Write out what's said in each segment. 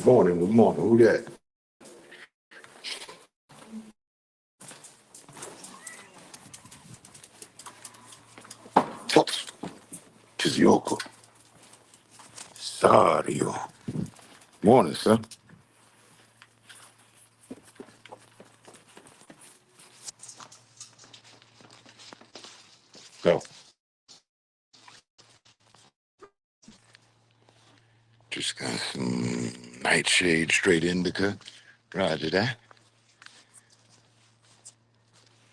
Morning, good morning. Who that? Tut. Kizioka. Sario. Morning, sir. So, just got some nightshade straight indica. Roger that.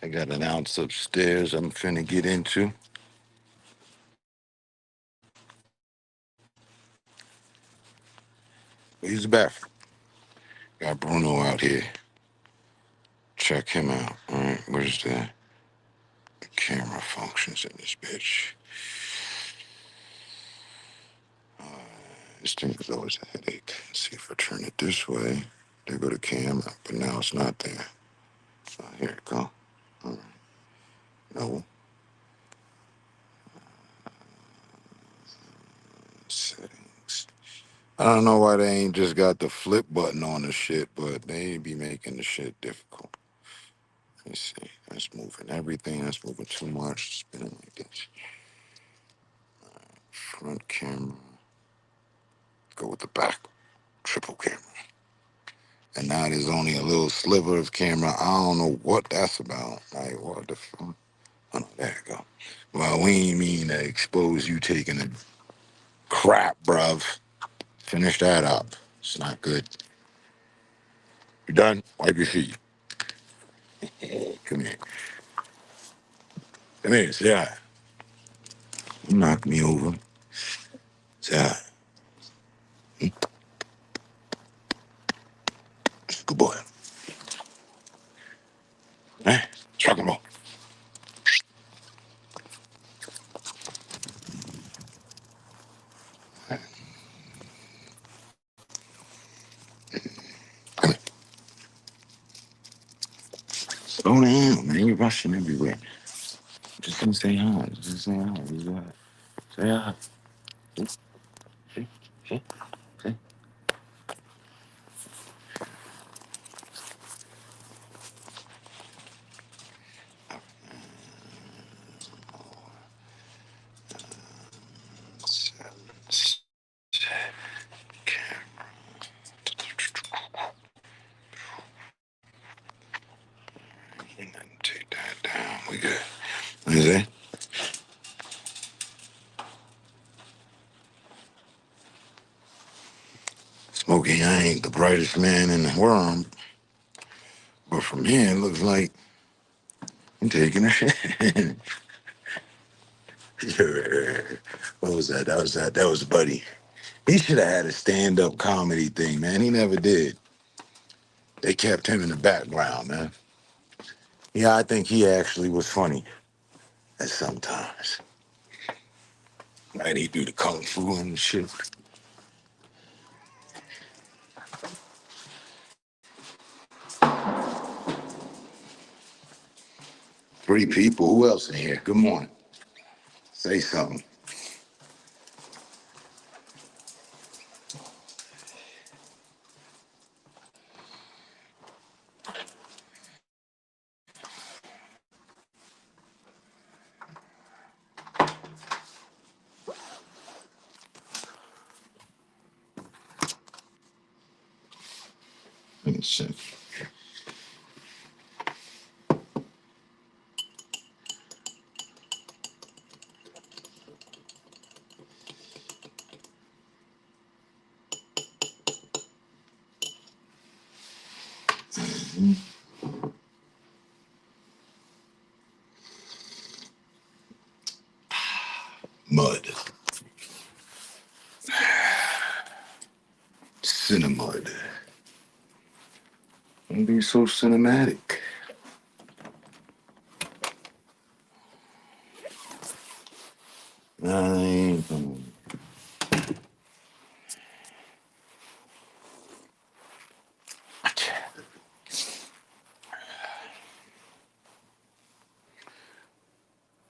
I got an ounce upstairs I'm finna get into. Use the bathroom. Got Bruno out here. Check him out. All right, where's the camera functions in this bitch? This thing is always a headache. Let's see if I turn it this way. There go the camera, but now it's not there. So here it go. All right. No settings. I don't know why they ain't just got the flip button on the shit, but they be making the shit difficult. Let's see. That's moving everything. That's moving too much. Spinning like this. Front camera. Go with the back. Triple camera. And now there's only a little sliver of camera. I don't know what that's about. Like, what the fuck? Oh, no, there you go. Well, we ain't mean to expose you taking a crap, bruv. Finish that up. It's not good. You done? Wipe your feet. Come here. Come here. Say hi. You knocked me over. Say hi. Good boy. Hey, chuck him off. Come here. Slow down, man. You're rushing everywhere. Just gonna say hi. Just say hi. Just say hi. Say hi. See? See? See? Take that down. We good. What is that? Smokey, I ain't the brightest man in the world, but from here it looks like I'm taking a shit. What was that? That was Buddy. He should have had a stand-up comedy thing, man. He never did. They kept him in the background, man. Yeah, I think he actually was funny at sometimes. Right, he do the kung fu and shit. Three people. Who else in here? Good morning. Say something. Let me see. Mud. Cinnamud. Don't be so cinematic. I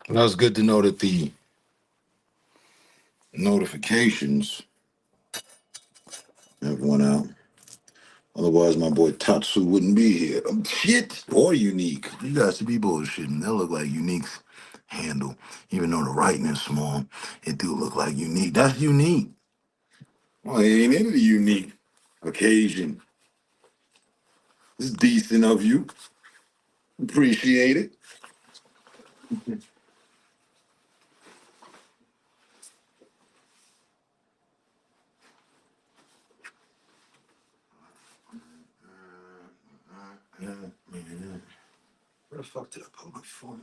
Well, it's good to know that the notifications have went out. Otherwise, my boy Tatsu wouldn't be here. Shit, or Unique. You guys should be bullshitting. That look like Unique's handle. Even though the writing is small, it do look like Unique. That's Unique. Well, it ain't into the Unique occasion. It's decent of you. Appreciate it. Where the fuck did I put my phone?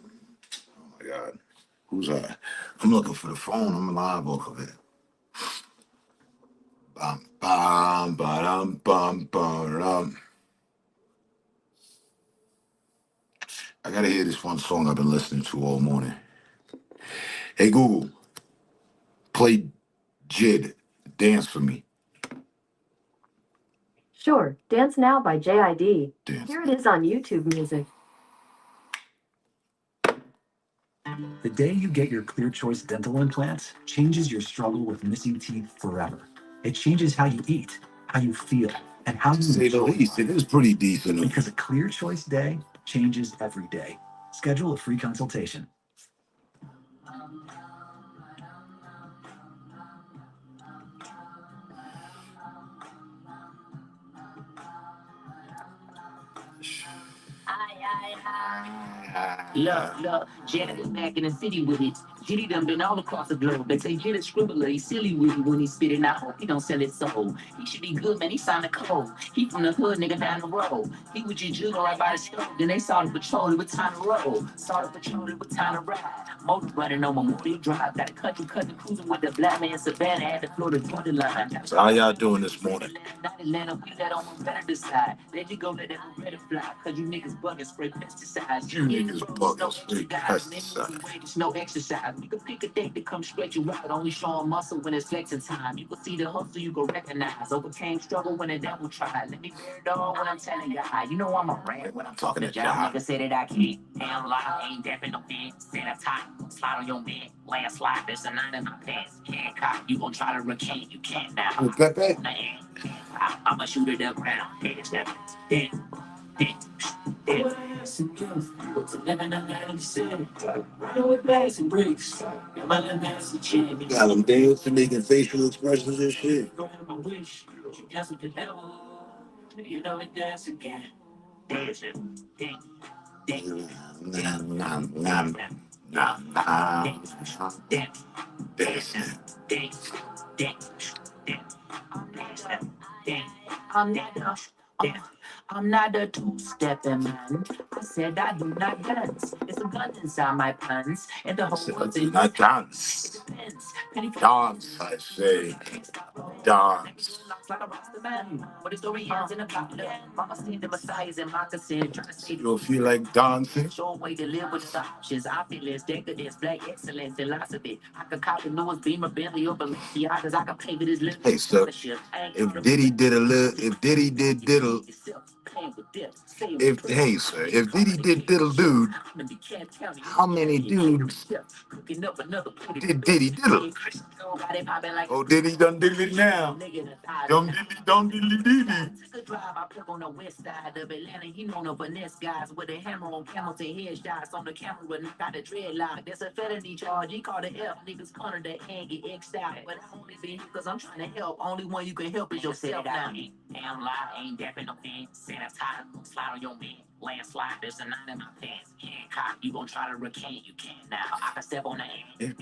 Oh my god. Who's that? I'm looking for the phone. I'm live off of it. Bum, bum, ba-dum, bum, ba-dum. I gotta hear this one song I've been listening to all morning. Hey Google, play Jid, Dance for Me. Sure, Dance Now by JID. Dance. Here it is on YouTube Music. The day you get your Clear Choice dental implants changes your struggle with missing teeth forever. It changes how you eat, how you feel, and how you Say the enjoy least, life. it is pretty decent. Because a Clear Choice day changes every day. Schedule a free consultation. Look, Janet is back in the city with it. Jitty done been all across the globe. They say Jitty scribbler, he's silly with it when he spit it. I hope he don't sell his soul. He should be good, man, he signed a code. He from the hood, nigga, down the road. He was just juggling right by the stove. Then they saw the patrol, it was time to roll. Saw the patrol, it was time to ride. Motor running on Memorial Drive. Got a country cousin cruising with the black man Savannah at the Florida Georgia line. So how y'all doing this morning? Not Atlanta, we let on one better decide. Let you go, let that better fly. Cause you niggas bugging, spray pesticides. You niggas bugging, spray pesticides. No exercise. You can pick a date to come stretch you out. Only showing muscle when it's flexing time. You can see the hustle, you can recognize. Overcame struggle when the devil tried. Let me bear it all when I'm telling you. You know I'm a rant when I'm talking to John. Nigga said that I can't. Damn lie, ain't dapping no man. Stand up tight, slide on your man. Landslide, there's a nine in my pants. Can't cop, you gon' try to recant. You can't now. Pepe? I'ma shoot it up ground. Got them dancing, making facial expressions and shit. You know it dance again. Dancing. I'm not a two-stepping man. I said I do not dance. It's a gun inside my pants. And the whole world's in not dance. Dance, I say. Dance. You don't feel like dancing? Short way to live with the options. Opulence, decadence, black excellence, philosophy. I could cop the newest Beamer, Bentley, or Balenciagas. I could pay for this little. Hey, sir. If Diddy did a little, if Diddy did diddle, if hey, sir, if Diddy did diddle, dude, how many dudes did Diddy diddle? Oh, Diddy done did it now. Don't diddly diddy. I plug on the west side of Atlanta. You know the finesse guys with a hammer on camels and headshots on the camera. Knock out the dreadlock. That's a felony charge. He called the F. Niggas corner that and get X'd out. But I only been here because I'm trying to help. Only one you can help is yourself now. Damn lie, ain't dapping no thing. Sanitize, slide on your man. Landslide, there's a nine in my pants. Can't cop, you gon' try to recant. You can't now. I can step on the hand.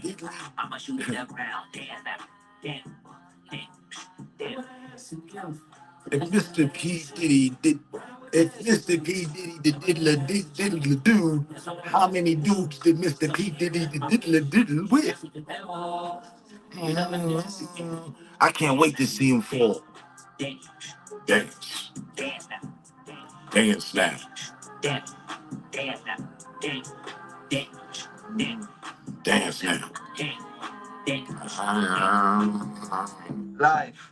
I'ma shoot it the ground. Dance now. Dance. If Mr. P. Diddy did, if Mr. P. Diddy the diddler dude, how many dudes did Mr. P. Diddy the diddle with? I can't wait to see him fall. Dance. Dance now. Dance now. Life,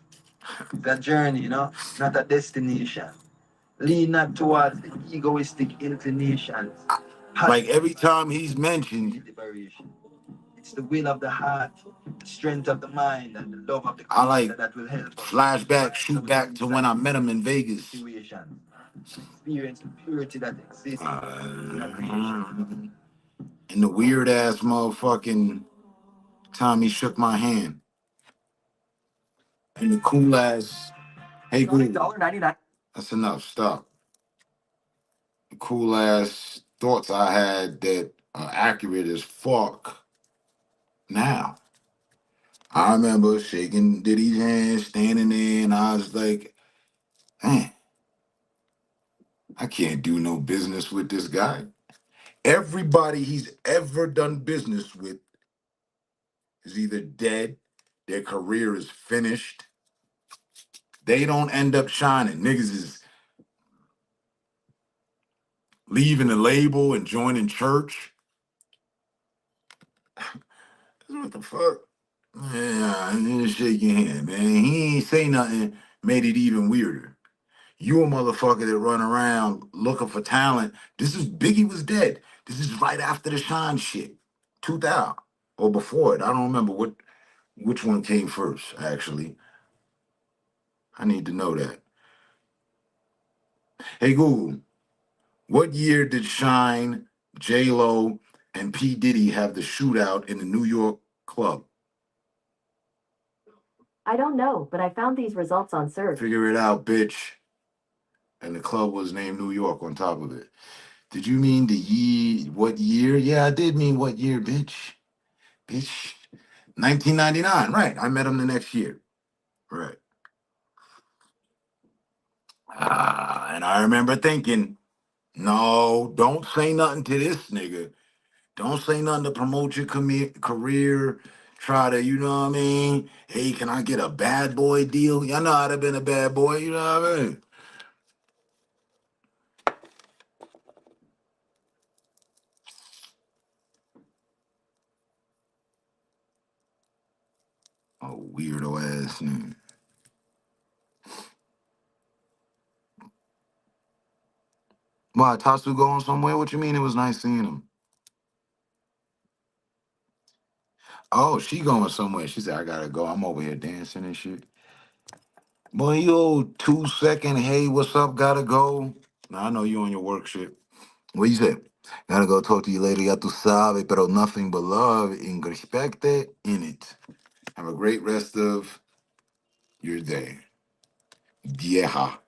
the journey, you know, not a destination. Lean not towards the egoistic inclinations. Like every time he's mentioned, Liberation. It's the will of the heart the strength of the mind and the love of the I like creator that will help us flashback, shoot back to when I met him in Vegas. situation, experience the purity that exists in a Uh, creation. and the weird ass motherfucking time he shook my hand. And the cool ass, hey, Google. $99. That's enough. Stop. The cool ass thoughts I had that are accurate as fuck now. I remember shaking Diddy's hand, standing there, and I was like, man, I can't do no business with this guy. Everybody he's ever done business with is either dead, their career is finished, they don't end up shining. Niggas is leaving the label and joining church. What the fuck? Yeah, I didn't shake your hand, man. He ain't say nothing, made it even weirder. You a motherfucker that run around looking for talent. This is Biggie was dead. This is right after the Shine shit. 2000 or before it. I don't remember which one came first, actually. I need to know that. Hey Google, what year did Shine, J Lo, and P Diddy have the shootout in the New York club? I don't know, but I found these results on search. Figure it out, bitch. And the club was named New York on top of it. Did you mean the year? What year? Yeah, I did mean what year, bitch. Bitch. 1999. Right. I met him the next year. Right. And I remember thinking, no, don't say nothing to this nigga. Don't say nothing to promote your career. Try to, you know what I mean? Hey, can I get a bad boy deal? Y'all know I'd have been a bad boy, you know what I mean? Oh, weirdo ass nigga. Why, Tatsu going somewhere? What you mean it was nice seeing him? Oh, she going somewhere. She said, I gotta go. I'm over here dancing and shit. Boy, you old 2 second, hey, what's up? Gotta go. Now, I know you on your work shit. What you say? Gotta go talk to you later. Ya tu sabe, pero nothing but love and respect in it. Have a great rest of your day. Vieja. How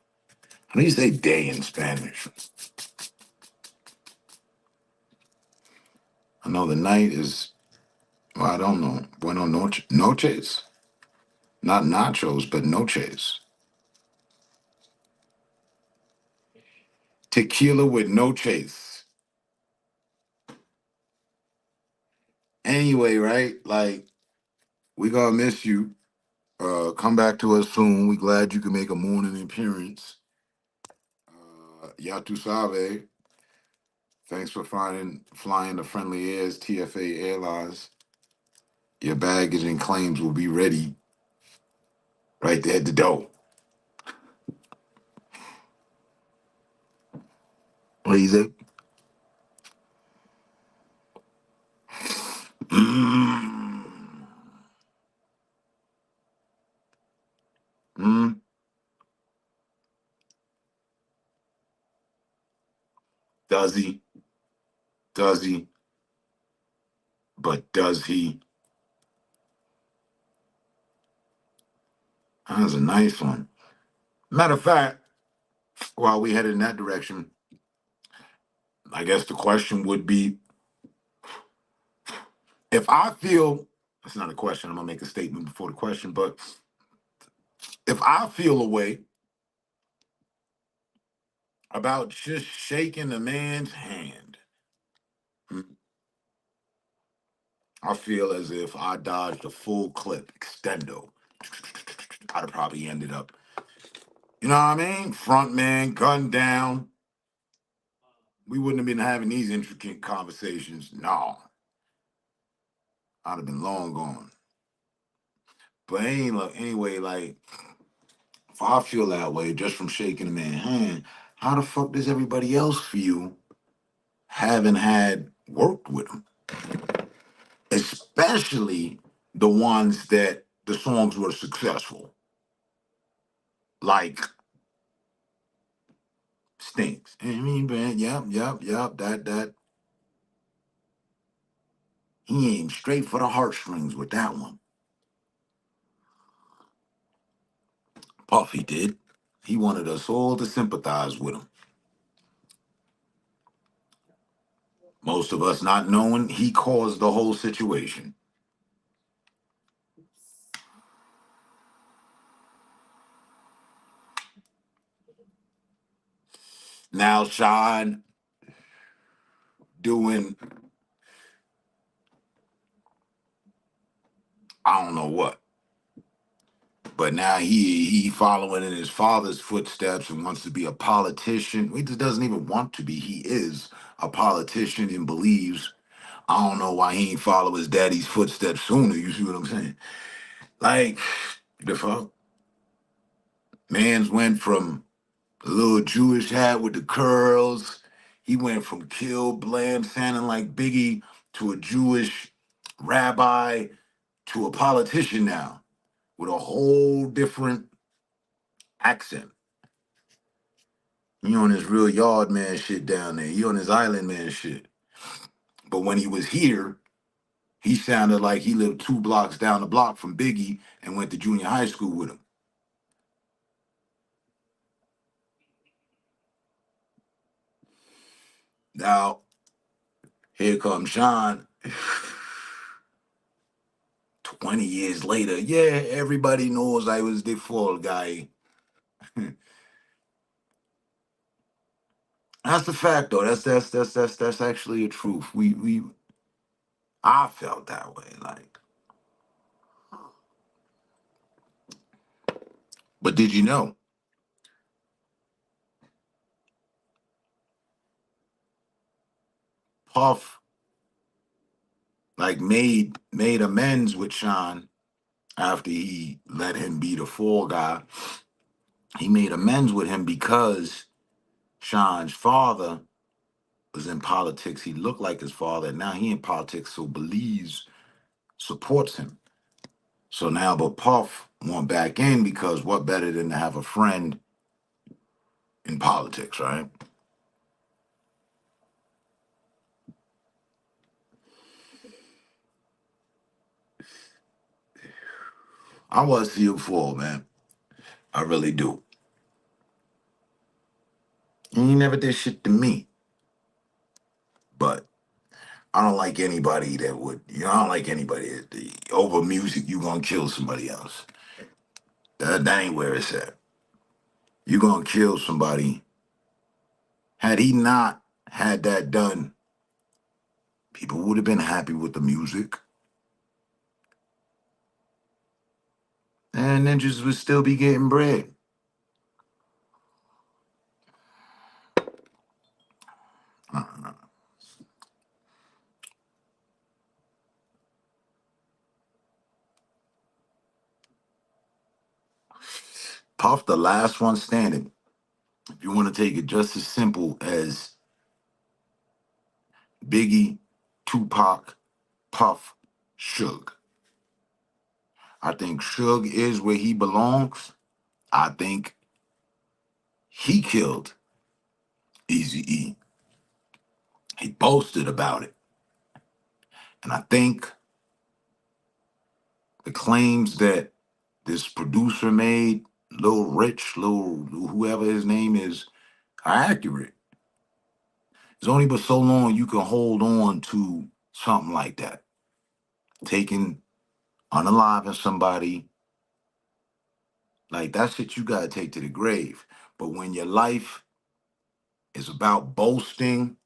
do you say day in Spanish? I know the night is, well, I don't know. Bueno noches. Not nachos, but noches. Tequila with no chase. Anyway, right? Like, we gonna miss you. Come back to us soon. We glad you can make a morning appearance. Ya tu sabe. Thanks for flying the friendly airs, TFA Airlines. Your baggage and claims will be ready right there at the door. What is it? Mm. Mm. Does he? Does he? But does he? That was a nice one. Matter of fact, while we headed in that direction, I guess the question would be, if I feel, that's not a question, I'm gonna make a statement before the question, but if I feel a way about just shaking a man's hand, I feel as if I dodged a full clip, extendo. I'd have probably ended up, you know what I mean? Front man, gun down. We wouldn't have been having these intricate conversations. No. I'd have been long gone. But anyway, like, if I feel that way just from shaking a man's hand, how the fuck does everybody else feel having had worked with him? Especially the ones that the songs were successful, like Stinks. I mean, man, yep. That he aimed straight for the heartstrings with that one. Puffy did. He wanted us all to sympathize with him. Most of us not knowing he caused the whole situation. Now Sean doing I don't know what. But now he following in his father's footsteps and wants to be a politician. He just doesn't even want to be. He is a politician and believes. I don't know why he ain't follow his daddy's footsteps sooner. You see what I'm saying? Like the fuck, man's went from a little Jewish hat with the curls. He went from Kill Bland sounding like Biggie to a Jewish rabbi to a politician now with a whole different accent. He on his real yard man shit down there. He on his island man shit. But when he was here, he sounded like he lived 2 blocks down the block from Biggie and went to junior high school with him. Now, here comes Sean. 20 years later, yeah, everybody knows I was the fall guy. That's the fact, though. That's actually a truth. I felt that way, like. But did you know Puff like made amends with Sean after he let him be the fall guy? He made amends with him because Sean's father was in politics. He looked like his father, and now he in politics, so believes supports him. So now, but Puff went back in because what better than to have a friend in politics, right? I want to see him fall, man. I really do. He never did shit to me, but I don't like anybody that would. I don't like anybody over music. You gonna kill somebody else. That ain't where it's at. You gonna kill somebody. Had he not had that done, people would have been happy with the music, and ninjas would still be getting bread. Uh, Puff, the last one standing. If you want to take it just as simple as Biggie, Tupac, Puff, Suge. I think Suge is where he belongs. I think he killed Eazy-E. He boasted about it. And I think the claims that this producer made, Lil Rich, Lil whoever his name is, are accurate. It's only but so long you can hold on to something like that. Taking unaliving somebody, like that shit you gotta take to the grave. But when your life is about boasting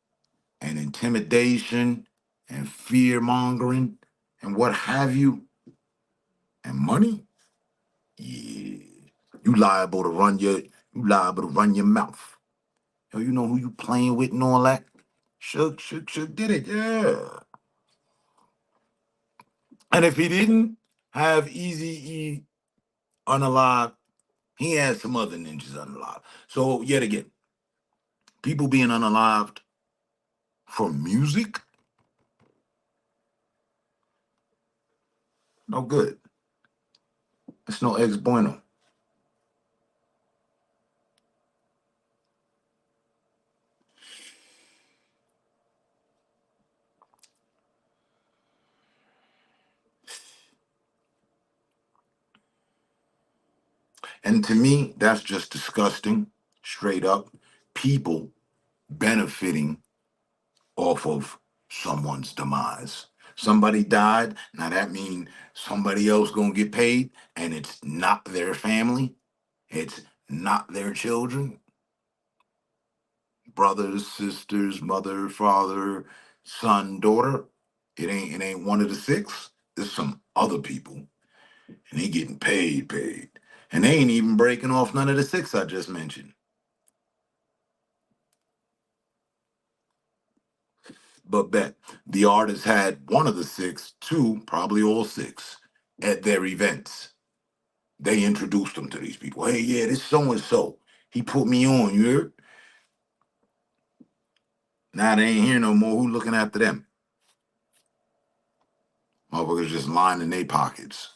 and intimidation and fear mongering and what have you, and money, yeah, you liable to run your mouth. Yo, you know who you playing with and all that? Shook did it, yeah. And if he didn't have Easy E unalive, he had some other ninjas unalive. So yet again, people being unalived for music, No good. It's no ex bueno. And to me, that's just disgusting, straight up. People benefiting off of someone's demise. Somebody died, now that means somebody else gonna get paid, and it's not their family, it's not their children, brothers, sisters, mother, father, son, daughter. It ain't one of the six. There's some other people, and they getting paid. And they ain't even breaking off none of the six I just mentioned. But bet the artist had one of the six, two, probably all six, at their events. They introduced them to these people. Hey, yeah, this so and so. He put me on, you heard? Now they ain't here no more. Who looking after them? Motherfuckers just lining their pockets.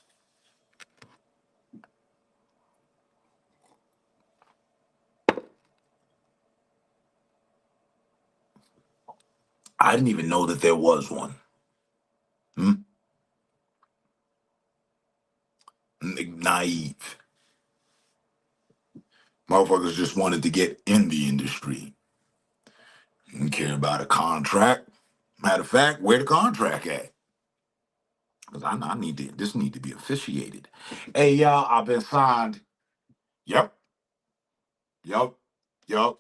I didn't even know that there was one. Hmm? Naive. Motherfuckers just wanted to get in the industry. Didn't care about a contract. Matter of fact, where the contract at? Because I need to, this need to be officiated. Hey, y'all, I've been signed. Yep, yep, yep.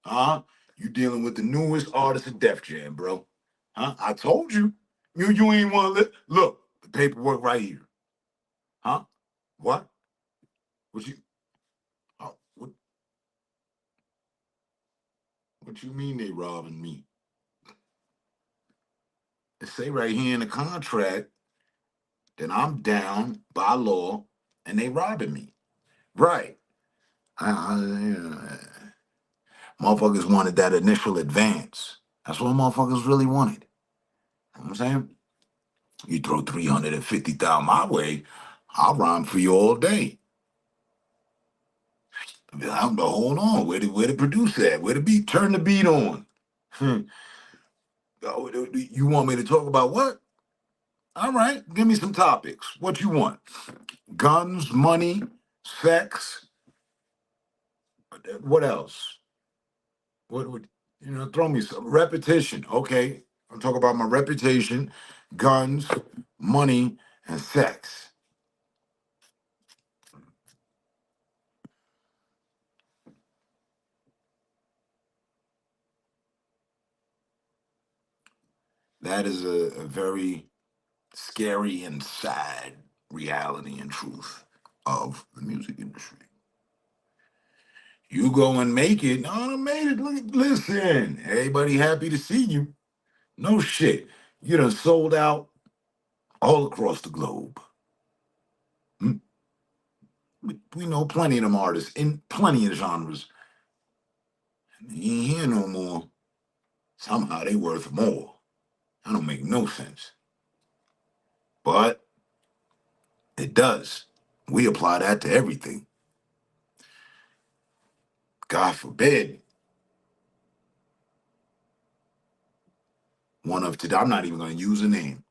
Huh? You dealing with the newest artist of Def Jam, bro. Huh? I told you. You ain't want to look. The paperwork right here. Huh? What? What you? Oh, what you mean they robbing me? It say right here in the contract that I'm down by law and they robbing me. Right. Motherfuckers wanted that initial advance. That's what motherfuckers really wanted. You know what I'm saying? You throw 350,000 my way, I'll rhyme for you all day. I'm hold on. Where the producer at? Where the beat? Turn the beat on. Oh, you want me to talk about what? All right, give me some topics. What you want? Guns, money, sex. What else? What would throw me some repetition? Okay, I'm talking about my reputation, guns, money, and sex. That is a very scary and sad reality and truth of the music industry. You go and make it. No, I made it. Listen, everybody happy to see you. No shit. You done sold out all across the globe. Hmm? We know plenty of them artists in plenty of genres. You ain't here no more. Somehow they worth more. That don't make no sense. But it does. We apply that to everything. God forbid one of today, I'm not even going to use a name.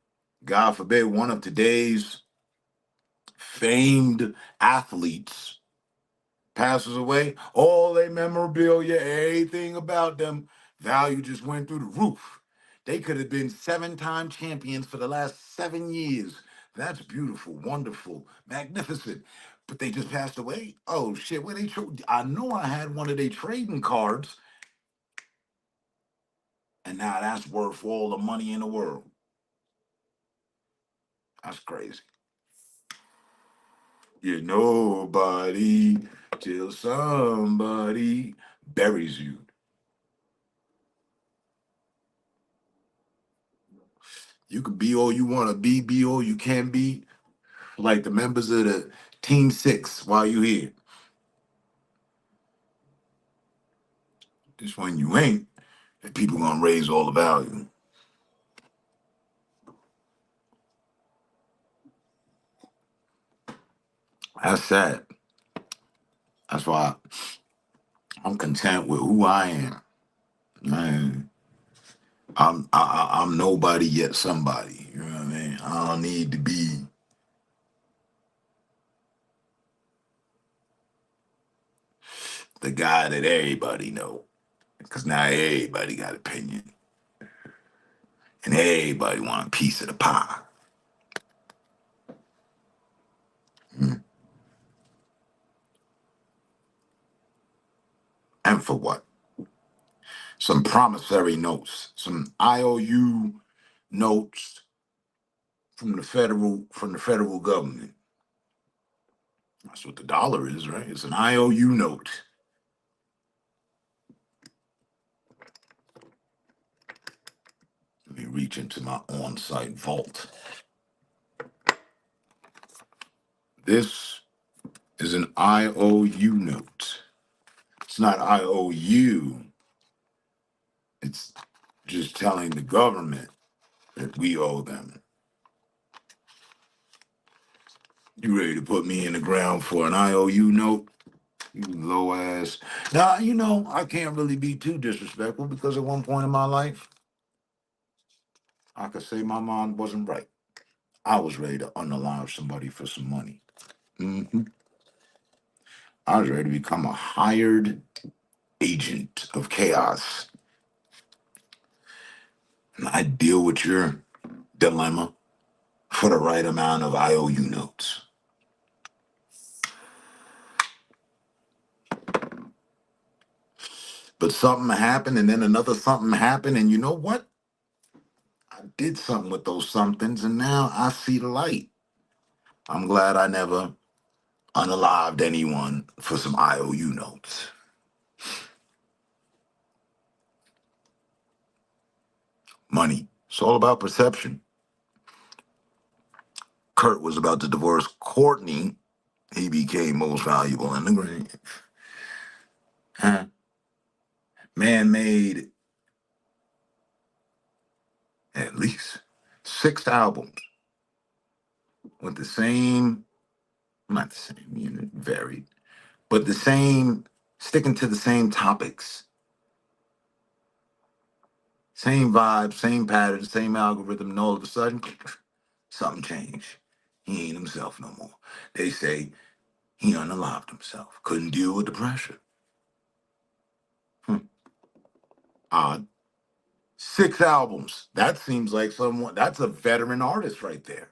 God forbid one of today's famed athletes passes away, all their memorabilia, everything about them, value just went through the roof. They could have been 7-time champions for the last 7 years. That's beautiful, wonderful, magnificent. But they just passed away. Oh shit, where they? I know I had one of their trading cards, and now that's worth all the money in the world. That's crazy. You're nobody till somebody buries you. You can be all you want to be all you can be, like the members of the Team Six while you here. Just when you ain't, and people gonna raise all the value. That's sad. That's why I'm content with who I am. Man, I'm nobody yet somebody. You know what I mean? I don't need to be the guy that everybody know, because now everybody got opinion and everybody want a piece of the pie. Mm. And for what? Some promissory notes, some IOU notes from the federal government. That's what the dollar is, right? It's an IOU note. Let me reach into my on-site vault. This is an IOU note. It's not IOU. It's just telling the government that we owe them. You ready to put me in the ground for an IOU note? You low ass. Now, I can't really be too disrespectful because at one point in my life, I could say my mom wasn't right. I was ready to unalive somebody for some money. I was ready to become a hired agent of chaos. And I deal with your dilemma for the right amount of IOU notes. But something happened, and then another something happened, and you know what? I did something with those somethings, and now I see the light. I'm glad I never unalived anyone for some IOU notes. Money. It's all about perception. Kurt was about to divorce Courtney. He became most valuable in the grave. Huh? Man made at least 6 albums with the same, not the same, varied, but the same, sticking to the same topics, same vibe, same pattern, same algorithm, and all of a sudden, something changed. He ain't himself no more. They say he unalived himself, couldn't deal with the pressure. Odd. 6 albums. That seems like someone, that's a veteran artist right there.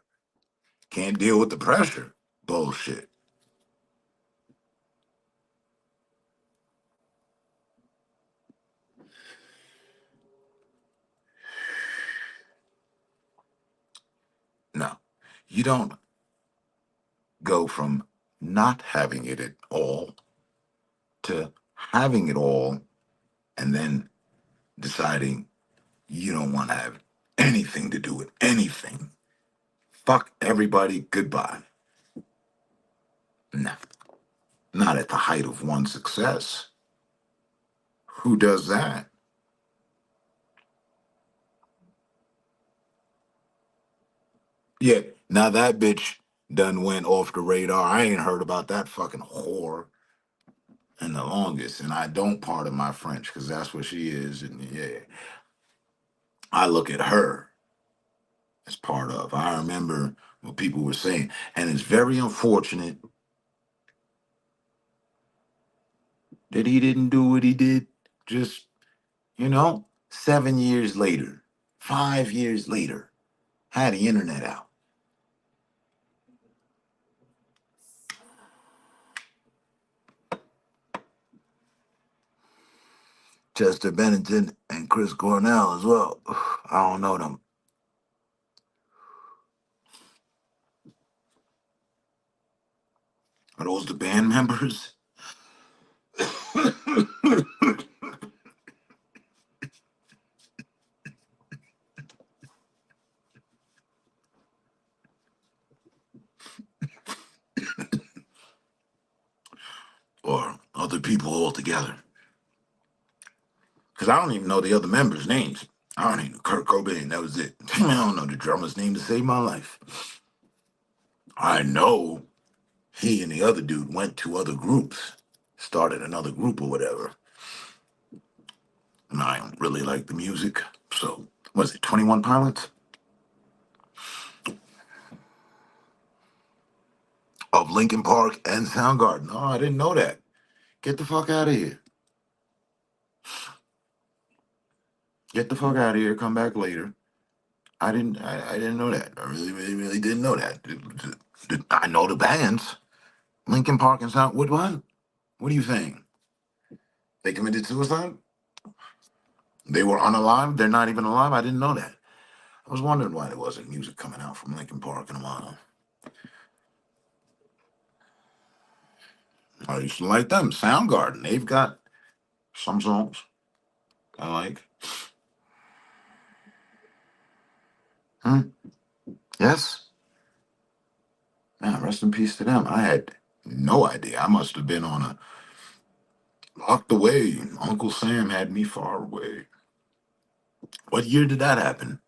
Can't deal with the pressure. Bullshit. No, you don't go from not having it at all to having it all and then deciding you don't want to have anything to do with anything. Fuck everybody, goodbye. No, not at the height of one's success. Who does that? Yeah, now that bitch done went off the radar. I ain't heard about that fucking whore in the longest, and I don't pardon my French because that's what she is. And yeah, I look at her as part of. I remember what people were saying, and it's very unfortunate that he didn't do what he did. Just 7 years later, 5 years later, had the internet out. Chester Bennington and Chris Cornell as well. I don't know them. Are those the band members? Or other people altogether? Because I don't even know the other members' names. I don't even know Kurt Cobain, that was it. I don't know the drummer's name to save my life. I know he and the other dude went to other groups, started another group or whatever. And I don't really like the music. So, was it 21 Pilots? Of Lincoln Park and Soundgarden. Oh, I didn't know that. Get the fuck out of here. Get the fuck out of here. Come back later. I didn't know that. I really, really, really didn't know that. I know the bands. Lincoln Park and Sound. What? What are you saying? They committed suicide? They were unalive? They're not even alive? I didn't know that. I was wondering why there wasn't music coming out from Lincoln Park in a while. I used to like them. Soundgarden. They've got some songs I like. Hmm. Yes. Man, rest in peace to them. I had no idea. I must have been on a locked away. Uncle Sam had me far away. What year did that happen?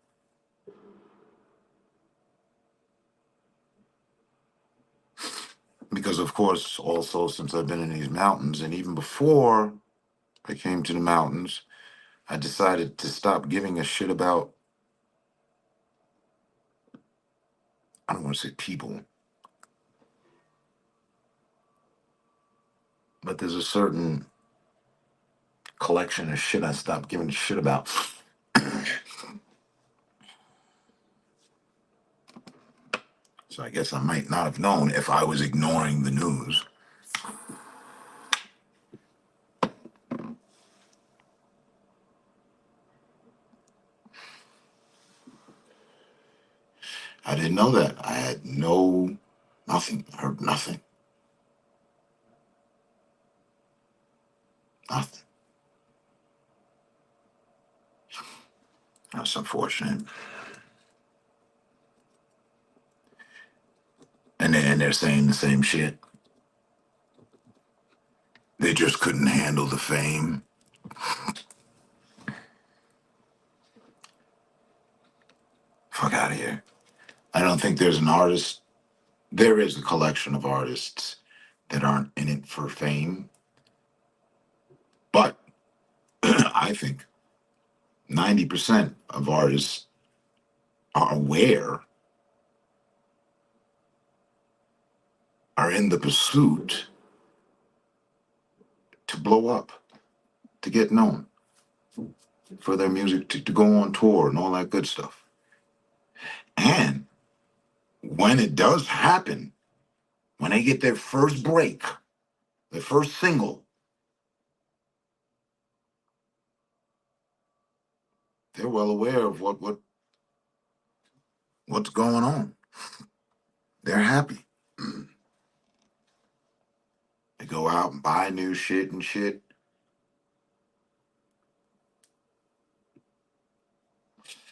Because of course, also since I've been in these mountains, and even before I came to the mountains, I decided to stop giving a shit about, I don't want to say people, but there's a certain collection of shit I stopped giving a shit about. So I guess I might not have known if I was ignoring the news. I didn't know that. I had nothing, heard nothing, nothing. That's unfortunate. And then they're saying the same shit. They just couldn't handle the fame. Fuck out of here. I don't think there's an artist. There is a collection of artists that aren't in it for fame. But I think 90% of artists are aware, are in the pursuit to blow up, to get known, for their music to go on tour and all that good stuff. And when it does happen, when they get their first break, their first single, they're well aware of what's going on. They're happy. They go out and buy new shit and shit.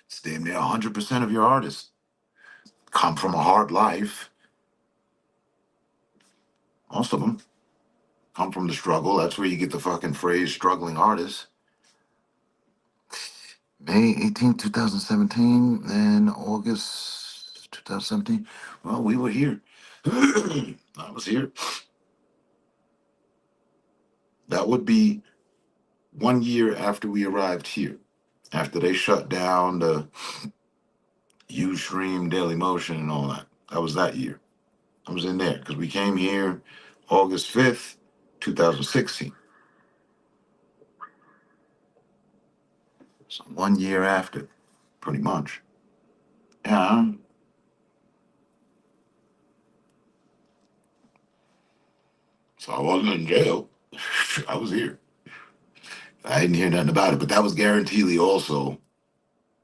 It's damn near 100% of your artists come from a hard life. Most of them come from the struggle. That's where you get the fucking phrase struggling artist. May 18th, 2017, and August 2017. Well, we were here. I was here. That would be 1 year after we arrived here. After they shut down the Ustream, Daily Motion, and all that. That was that year. I was in there because we came here August 5th, 2016. So 1 year after, pretty much. Yeah. So I wasn't in jail. I was here. I didn't hear nothing about it, but that was guaranteedly also,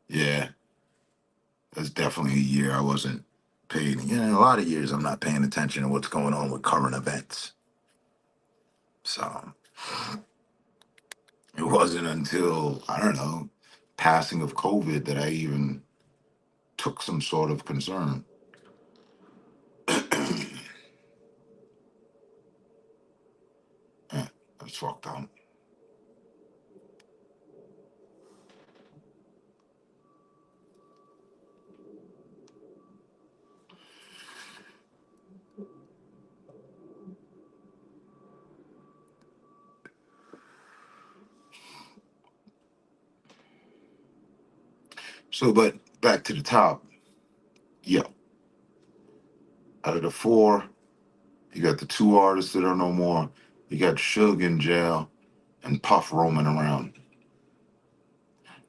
yeah, that's definitely a year I wasn't paying. You know, a lot of years I'm not paying attention to what's going on with current events. So it wasn't until, I don't know, passing of COVID that I even took some sort of concern. Yeah, that's fucked up. So, but back to the top. Yo, out of the four, you got the two artists that are no more. You got Suge in jail and Puff roaming around.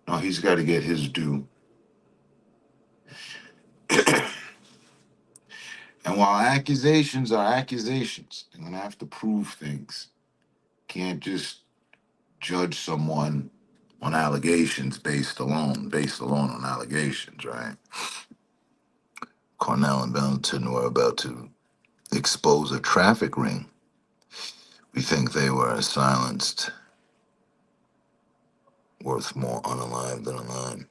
No, he's got to get his due. And while accusations are accusations, they're gonna have to prove things. Can't just judge someone on allegations based alone on allegations, right? Cornell and Belton were about to expose a traffic ring. We think they were silenced, worth more unalive than alive.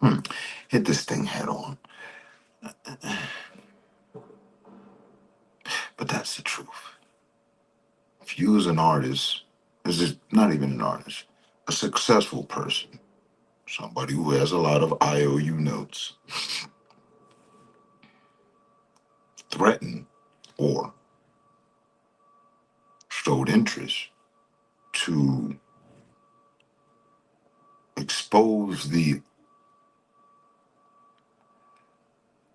Hmm. Hit this thing head on. But that's the truth. If you as an artist, is just not even an artist, a successful person, somebody who has a lot of IOU notes, threaten or showed interest to expose the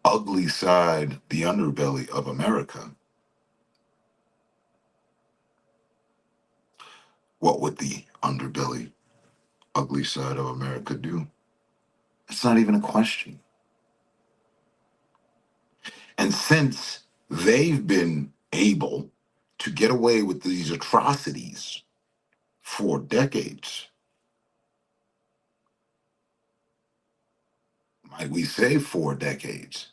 ugly side, the underbelly of America, what would the underbelly, ugly side of America do? It's not even a question. And since they've been able to get away with these atrocities for decades, might we say 4 decades?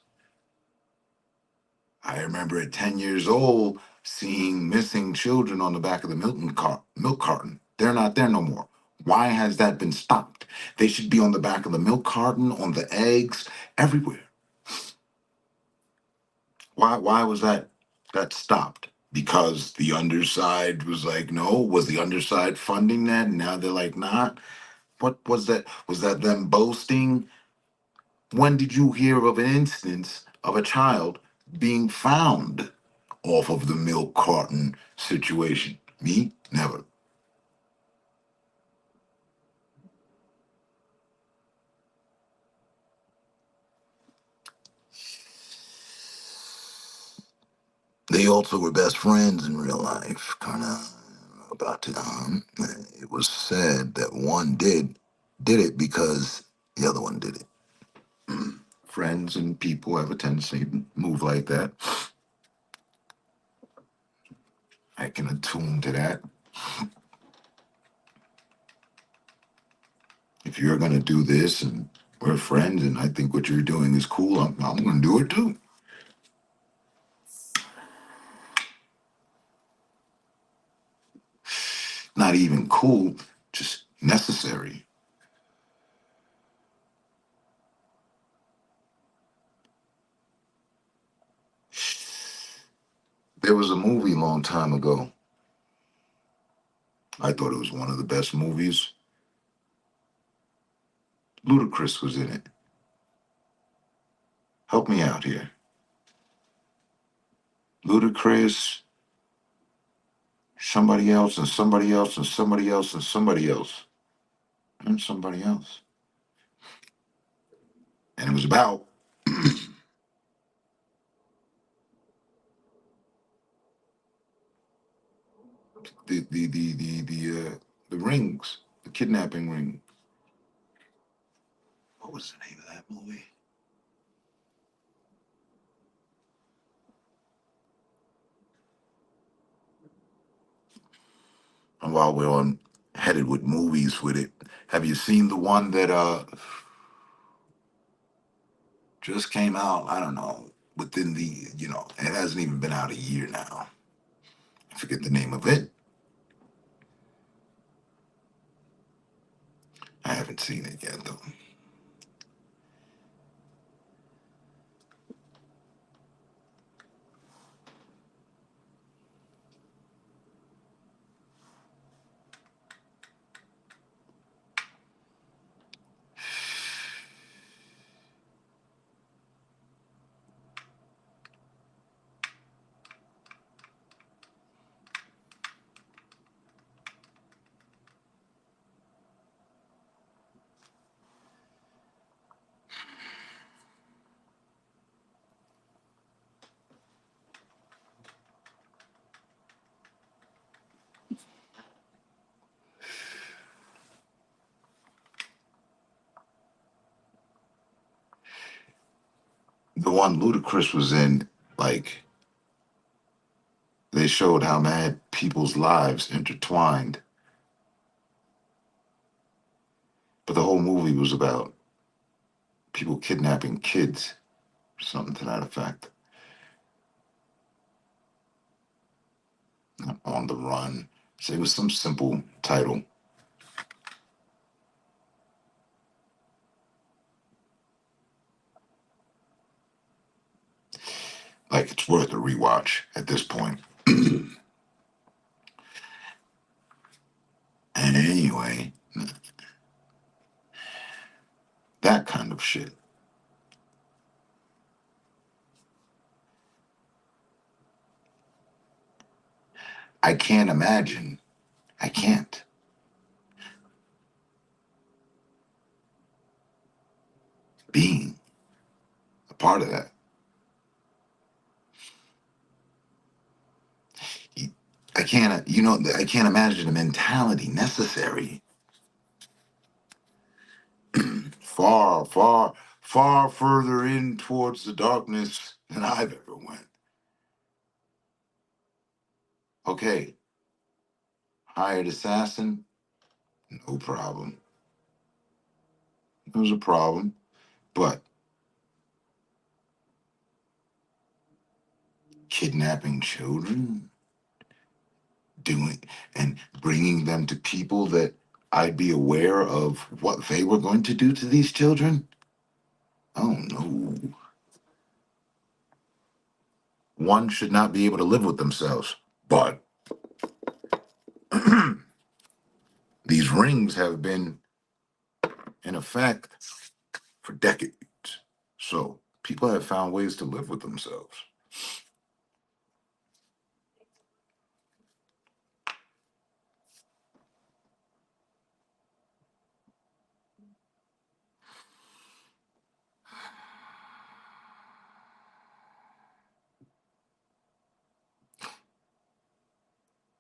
I remember at 10 years old seeing missing children on the back of the milk carton. They're not there no more. Why has that been stopped? They should be on the back of the milk carton, on the eggs, everywhere. Why was that stopped? Because the underside was like, no, was the underside funding that? And now they're like, not. What was that? Was that them boasting? When did you hear of an instance of a child being found off of the milk carton situation? Me? Never. They also were best friends in real life. Kind of about to. It was said that one did it because the other one did it. Friends and people have a tendency to move like that. I can attune to that. If you're gonna do this and we're friends and I think what you're doing is cool, I'm gonna do it too. Not even cool, just necessary. There was a movie a long time ago. I thought it was one of the best movies. Ludacris was in it. Help me out here. Ludacris, somebody else, and somebody else, and somebody else, and somebody else, and somebody else. And it was about the rings, the kidnapping ring. What was the name of that movie? And while we're on headed with movies with it, have you seen the one that just came out? I don't know, within the it hasn't even been out a year now. I forget the name of it. I haven't seen it yet though. The one Ludacris was in, like, they showed how mad people's lives intertwined, but the whole movie was about people kidnapping kids, something to that effect. On the Run. So it was some simple title. Like, it's worth a rewatch at this point. And anyway, that kind of shit. I can't imagine. I can't being a part of that. I can't, I can't imagine the mentality necessary. Far, far, far further in towards the darkness than I've ever went. Okay, hired assassin, no problem. It was a problem, but kidnapping children, doing and bringing them to people that I'd be aware of what they were going to do to these children. Oh no. One should not be able to live with themselves. But these rings have been in effect for decades. So people have found ways to live with themselves.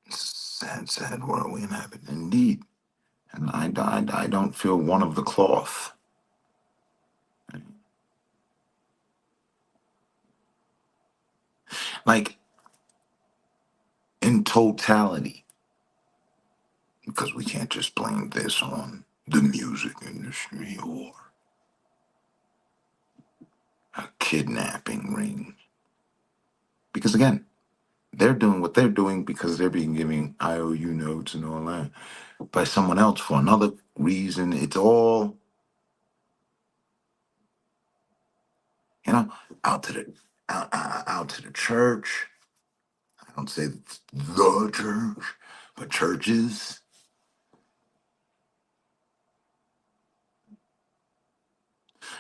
Sad, sad world we inhabit, indeed. And I don't feel one of the cloth. Like, in totality, because we can't just blame this on the music industry or a kidnapping ring. Because again, they're doing what they're doing because they're being given IOU notes and all that by someone else for another reason. It's all, you know, out to the out to the church. I don't say the church, but churches.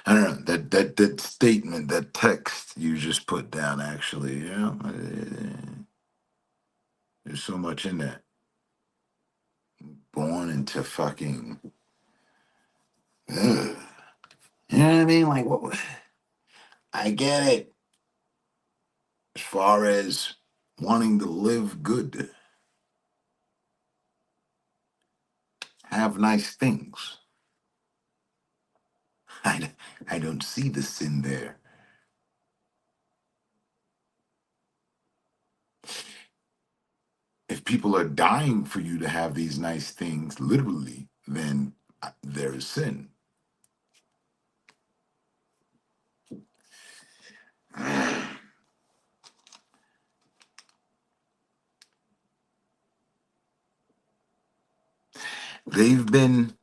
I don't know that statement, that text you just put down. Actually, there's so much in that. Born into fucking, ugh. You know what I mean? Like, what? I get it. As far as wanting to live good, have nice things. I, I don't see the sin there. If people are dying for you to have these nice things, literally, then there is sin. They've been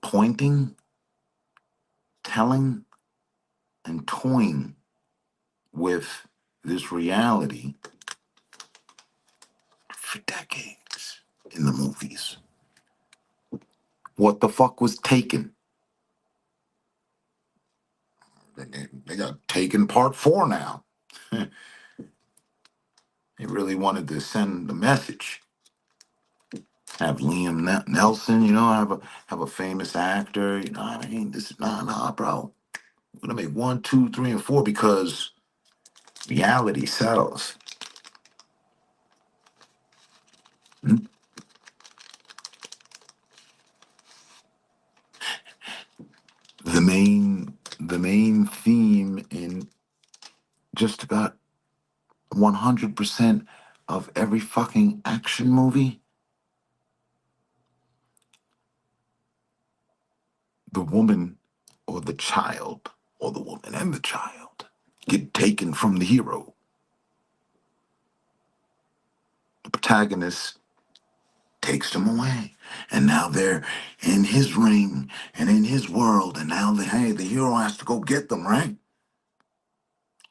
pointing, telling, and toying with this reality for decades in the movies. What the fuck was Taken? They got Taken Part 4 now. They really wanted to send the message. Have Liam Nelson, have a famous actor, what I mean? This nah, bro. We're gonna make 1, 2, 3, and 4 because reality sells. Hmm? the main theme in just about 100% of every fucking action movie, the woman or the child, or the woman and the child, get taken from the hero. The protagonist takes them away. And now they're in his ring and in his world. And now, hey, the hero has to go get them, right?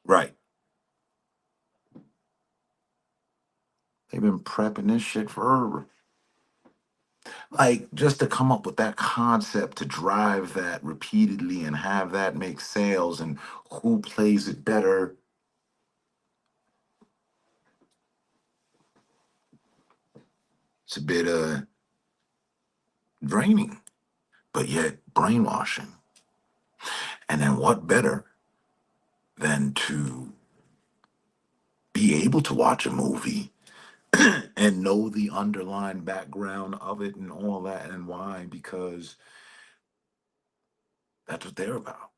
Right. They've been prepping this shit forever. Like, just to come up with that concept, to drive that repeatedly and have that make sales, and who plays it better, it's a bit draining, but yet brainwashing. And then what better than to be able to watch a movie and know the underlying background of it and all that and why? Because that's what they're about.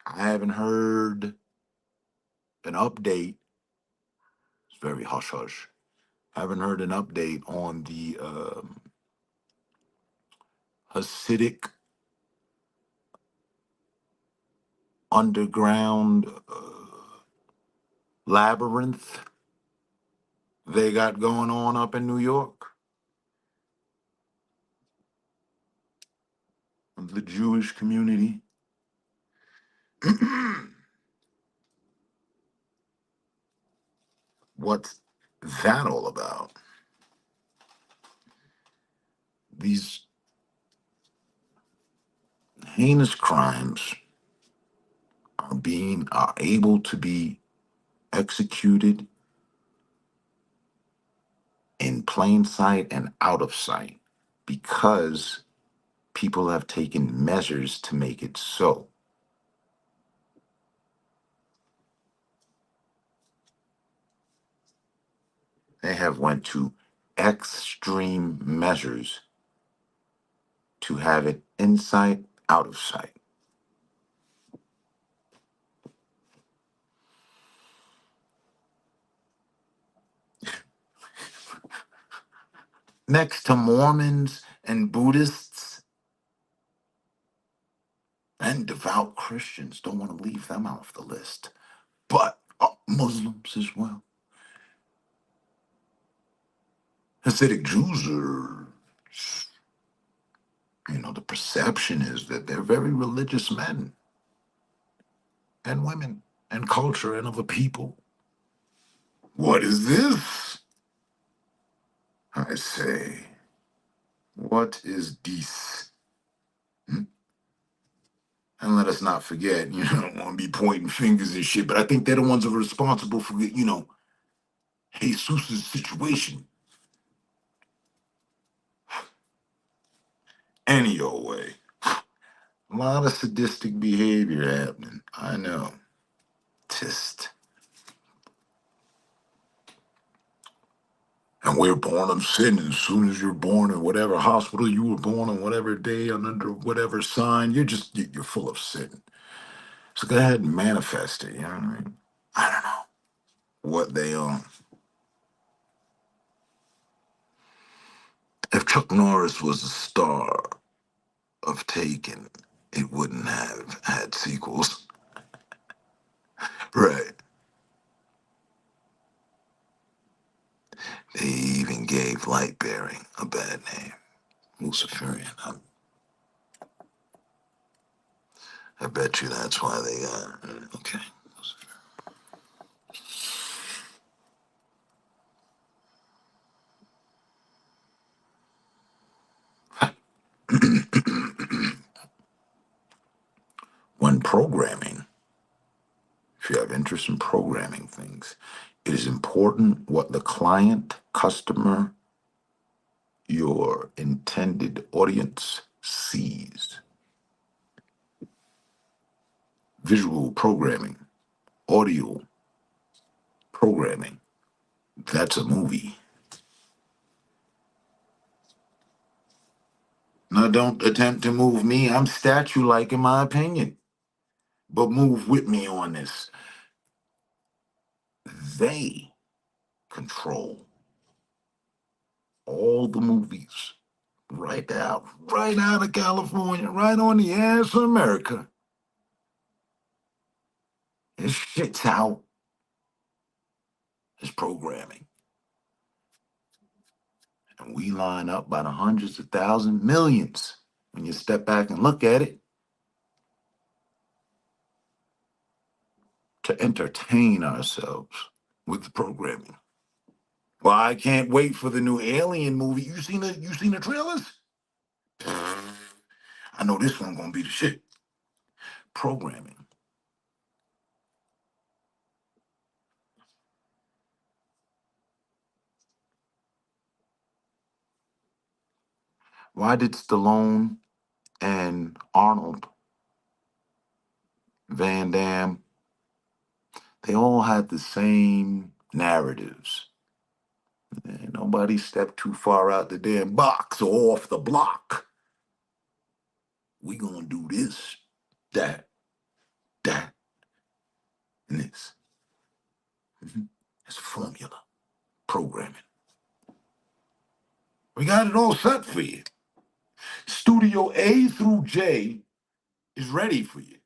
I haven't heard an update. It's very hush hush. I haven't heard an update on the Hasidic underground labyrinth they got going on up in New York. The Jewish community. What's that all about? These heinous crimes are able to be executed in plain sight and out of sight because people have taken measures to make it so. They have went to extreme measures to have it in sight, out of sight. Next to Mormons and Buddhists and devout Christians, don't want to leave them off the list, but Muslims as well. Hasidic Jews are, the perception is that they're very religious men and women and culture and of a people. What is this? I say, what is this? Hmm? And let us not forget, I don't want to be pointing fingers and shit, but I think they're the ones that are responsible for, Jesus' situation. Any old way. A lot of sadistic behavior happening. I know. Just. And we're born of sin. As soon as you're born in whatever hospital you were born on, whatever day, and under whatever sign, you're full of sin. So go ahead and manifest it. You know what I mean? I don't know what they are. If Chuck Norris was a star of Taken, it wouldn't have had sequels. Right. They even gave Lightbearing a bad name. Luciferian. I bet you that's why they got. Okay. When programming, if you have interest in programming things, it is important what the client, customer, your intended audience sees. Visual programming, audio programming, that's a movie. Now, don't attempt to move me. I'm statue-like in my opinion. But move with me on this. They control all the movies right out of California, right on the ass of America. This shit's out. It's programming. And we line up by the hundreds of thousands, millions. When you step back and look at it, to entertain ourselves with the programming. Well, I can't wait for the new Alien movie. You seen the trailers? I know this one gonna be the shit. Programming. Why did Stallone and Arnold, Van Damme, they all had the same narratives? And nobody stepped too far out the damn box or off the block. We gonna do this, that, and this. It's a formula. Programming. We got it all set for you. Studio A through J is ready for you.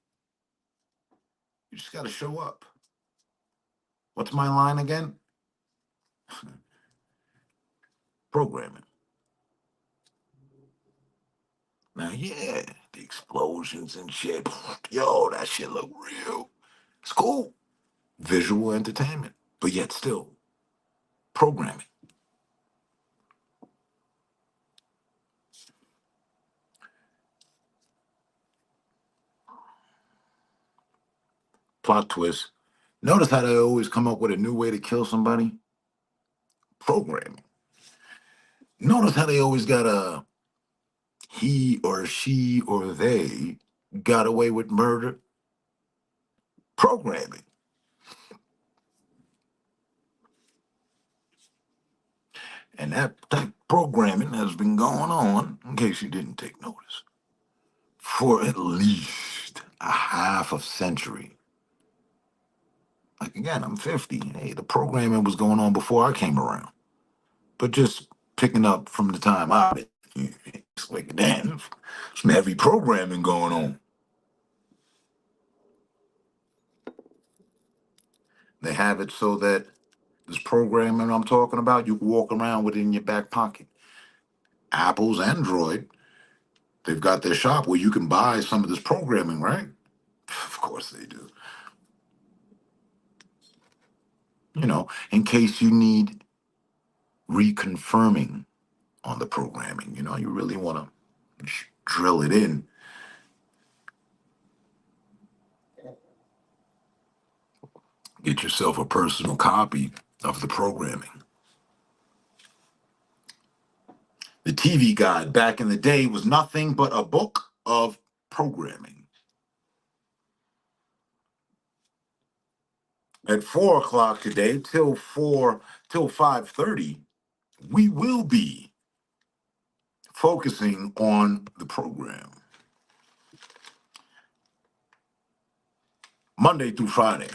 You just got to show up. What's my line again? Programming. Now, yeah, the explosions and shit. Yo, that shit look real. It's cool. Visual entertainment, but yet still programming. Plot twist. Notice how they always come up with a new way to kill somebody? Programming. Notice how they always got a he or she or they got away with murder? Programming. And that type programming has been going on, in case you didn't take notice, for at least a half a century. Like again, I'm 50. Hey, the programming was going on before I came around. But just picking up from the time it's like, damn, some heavy programming going on. They have it so that this programming I'm talking about, you can walk around with it in your back pocket. Apple's Android, they've got their shop where you can buy some of this programming, right? Of course they do. In case you need reconfirming on the programming, you really want to drill it in. Get yourself a personal copy of the programming. The TV Guide back in the day was nothing but a book of programming. At 4 o'clock today, till 5:30, we will be focusing on the program. Monday through Friday.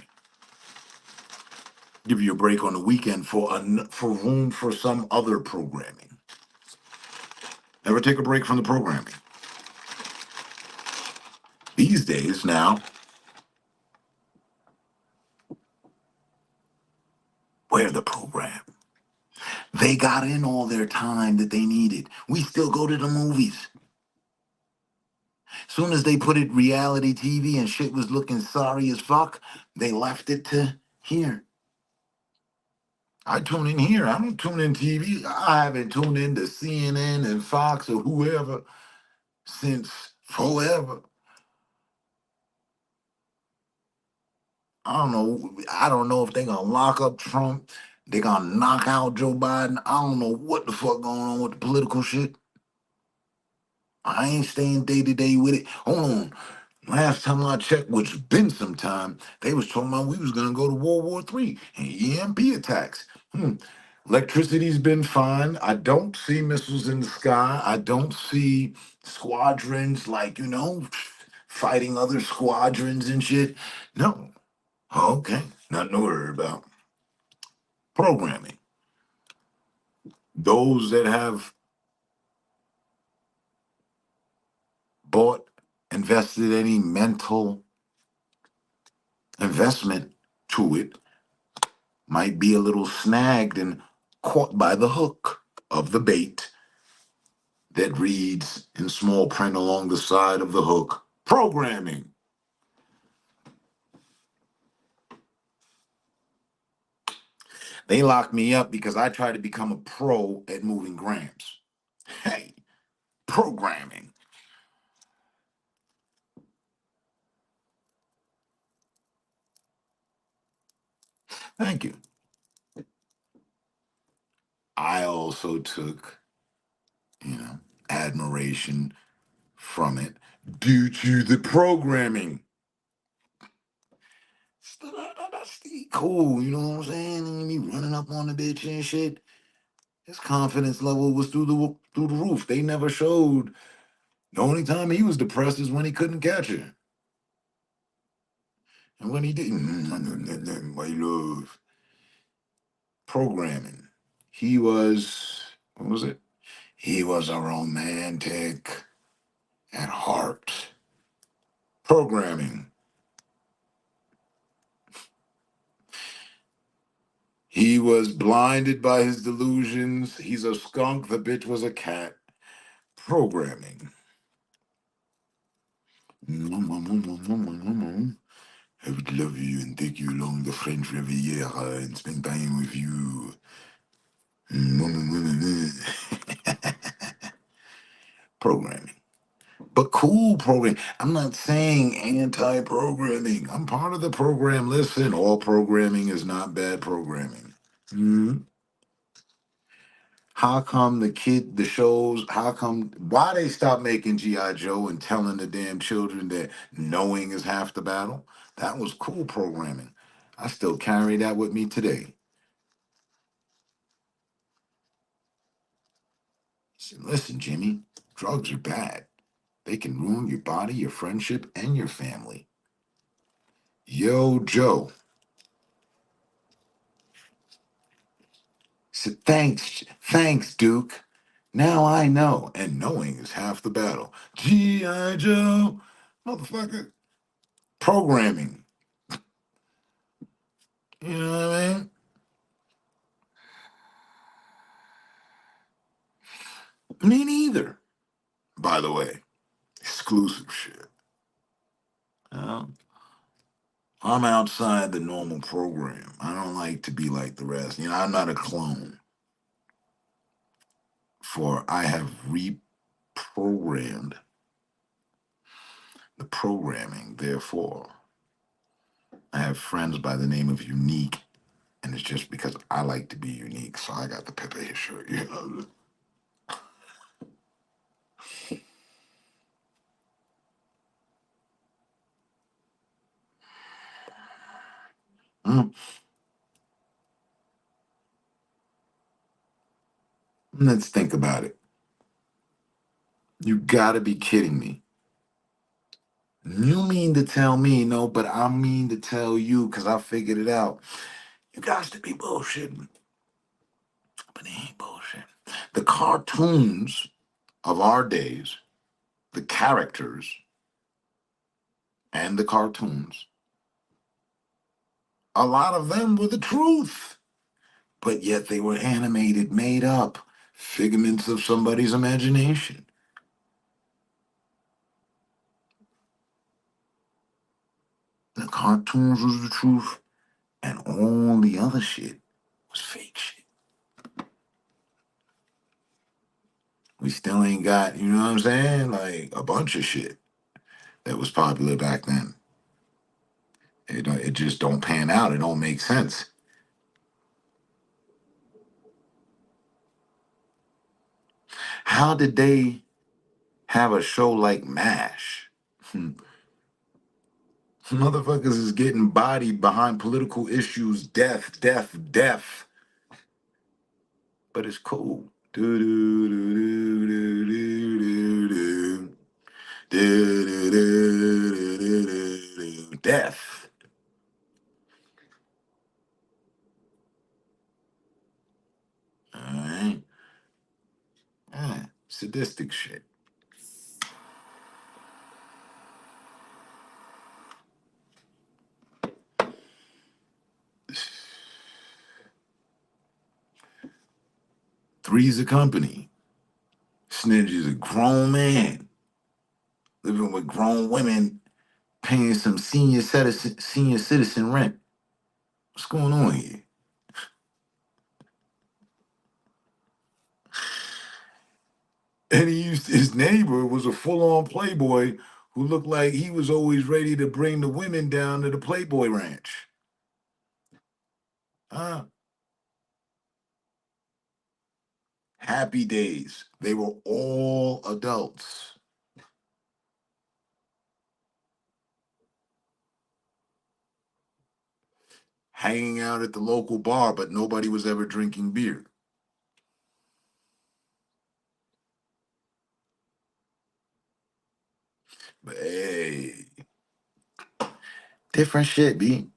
Give you a break on the weekend for room for some other programming. Never take a break from the programming. These days now, we're the program. They got in all their time that they needed. We still go to the movies. Soon as they put it reality TV and shit was looking sorry as fuck, they left it to here. I tune in here. I don't tune in TV. I haven't tuned in to CNN and Fox or whoever since forever. I don't know if they're gonna lock up Trump. They're gonna knock out Joe Biden. I don't know what the fuck going on with the political shit. I ain't staying day to day with it. Hold on. Last time I checked, which has been some time, they was talking about we was gonna go to World War III and EMP attacks. Electricity's been fine. I don't see missiles in the sky. I don't see squadrons like, fighting other squadrons and shit. No. Okay. Nothing to worry about. Programming. Those that have bought, invested any mental investment to it might be a little snagged and caught by the hook of the bait that reads in small print along the side of the hook, programming. They locked me up because I tried to become a pro at moving grams. Hey, programming. Thank you. I also took, admiration from it due to the programming. That's cool, you know what I'm saying? And me running up on the bitch and shit. His confidence level was through the roof. They never showed. The only time he was depressed is when he couldn't catch her. And when he didn't, my love. Programming. He was, what was it? He was a romantic at heart. Programming. He was blinded by his delusions. He's a skunk. The bitch was a cat. Programming. I would love you and take you along the French Riviera and spend time with you. Programming. But cool programming. I'm not saying anti-programming. I'm part of the program. Listen, all programming is not bad programming. Mhm. How come the shows, why they stopped making G.I. Joe and telling the damn children that knowing is half the battle? That was cool programming. I still carry that with me today. Said, listen, Jimmy, drugs are bad. They can ruin your body, your friendship, and your family. Yo, Joe. Said, thanks, Duke. Now I know, and knowing is half the battle. G.I. Joe, motherfucker. Programming. You know what I mean? Me neither, by the way. Exclusive shit. You I'm outside the normal program. I don't like to be like the rest. I'm not a clone. For I have reprogrammed the programming. Therefore, I have friends by the name of Unique, and it's just because I like to be unique. So I got the Pepe shirt. Mm, let's think about it. You gotta be kidding me. You mean to tell me, no, but I mean to tell you because I figured it out. You guys to be bullshitting. But it ain't bullshit. The cartoons of our days, the characters and the cartoons, a lot of them were the truth. But yet they were animated, made up, figments of somebody's imagination. The cartoons was the truth, and all the other shit was fake shit. We still ain't got, you know what I'm saying? Like a bunch of shit that was popular back then. It just don't pan out. It don't make sense. How did they have a show like MASH? Motherfuckers is getting bodied behind political issues, death, death, death. but it's cool. Do do do do do do do do do do do do. Death. All right. Sadistic shit. Three's a company. Snitch is a grown man living with grown women, paying some senior citizen rent. What's going on here? And his neighbor was a full-on playboy who looked like he was always ready to bring the women down to the Playboy Ranch. Huh? Happy days. They were all adults. Hanging out at the local bar, but nobody was ever drinking beer. But hey, different shit, B.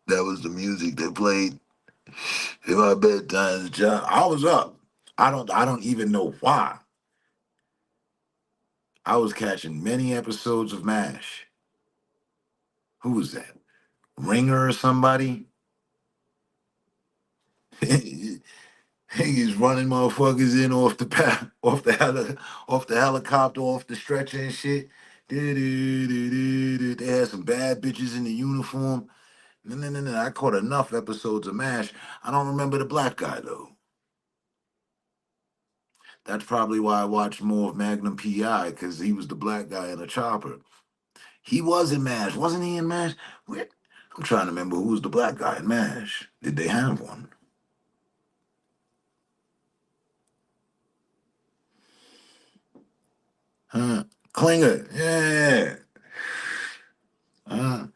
That was the music they played in my bedtime. John, I was up. I don't even know why. I was catching many episodes of MASH. Who was that? Ringer or somebody? He's running motherfuckers in off the off the helicopter, off the stretcher and shit. They had some bad bitches in the uniform. No, no, no, no. I caught enough episodes of MASH. I don't remember the black guy though. That's probably why I watched more of Magnum PI, because he was the black guy in a chopper. He was in MASH, wasn't he in MASH? I'm trying to remember who was the black guy in MASH. Did they have one? Huh? Klinger, yeah. Uh,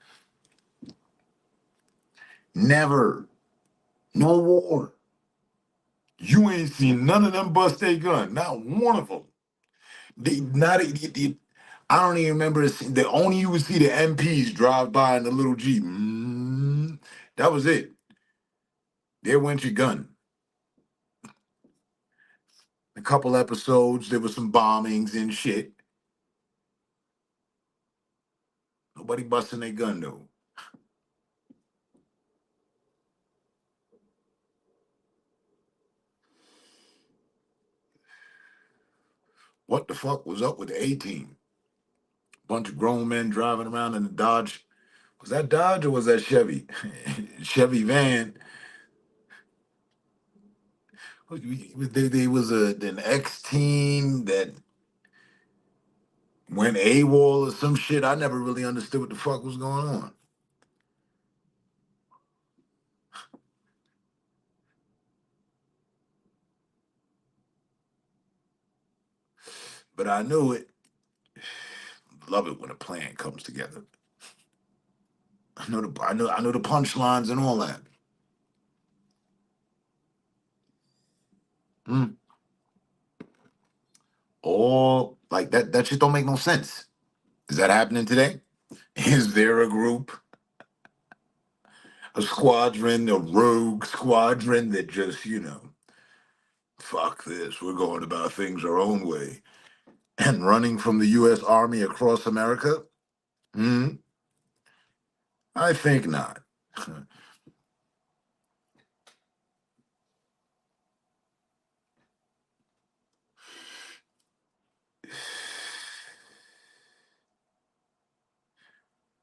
Never. No war. You ain't seen none of them bust a gun. Not one of them. They not. I don't even remember. The only you would see the MPs drive by in the little Jeep. That was it. There went your gun. A couple episodes, there was some bombings and shit. Nobody busting their gun though. What the fuck was up with the A-Team? Bunch of grown men driving around in a Dodge. Was that Dodge or was that Chevy? Chevy van. They was an X-Team that went AWOL or some shit. I never really understood what the fuck was going on. But I knew it. Love it when a plan comes together. I know the punchlines and all that. Mm. All like that. That shit don't make no sense. Is that happening today? Is there a group, a squadron, a rogue squadron that just, fuck this, we're going about things our own way and running from the U.S. Army across America? Hmm? I think not.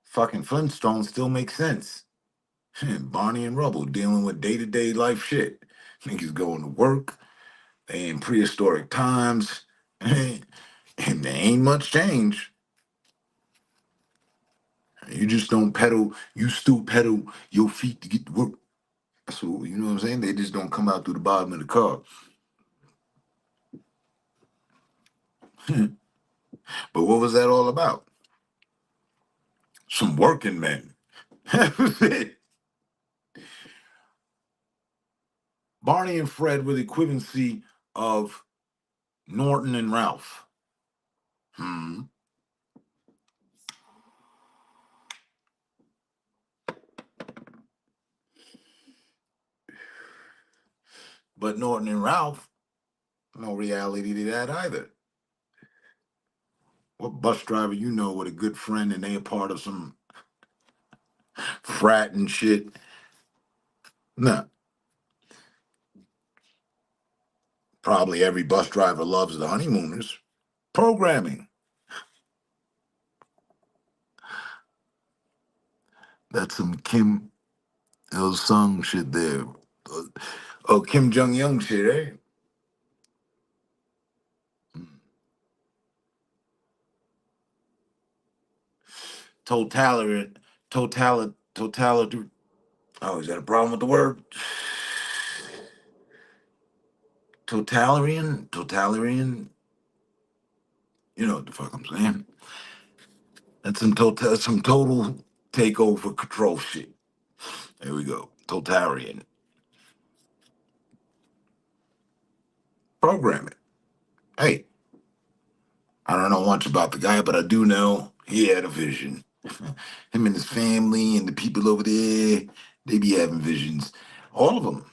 Fucking Flintstones still make sense. Barney and Rubble dealing with day-to-day life shit. Niggas going to work. They in prehistoric times. And there ain't much change. You just don't pedal. You still pedal your feet to get to work. So, you know what I'm saying? They just don't come out through the bottom of the car. But what was that all about? Some working men. That was it. Barney and Fred were the equivalency of Norton and Ralph. Hmm. But Norton and Ralph, no reality to that either. What bus driver you know with a good friend and they a part of some frat and shit? Nah. Probably every bus driver loves the honeymooners. Programming. That's some Kim Il Sung shit there. Uh, Oh, Kim Jong Un shit, eh? Totalitarian, totality. Oh, is that a problem with the word? Totalitarian. You know what the fuck I'm saying? That's some total takeover control shit. There we go. Totalitarian programming. Hey, I don't know much about the guy, but I do know he had a vision. Him and his family and the people over there, they be having visions. All of them,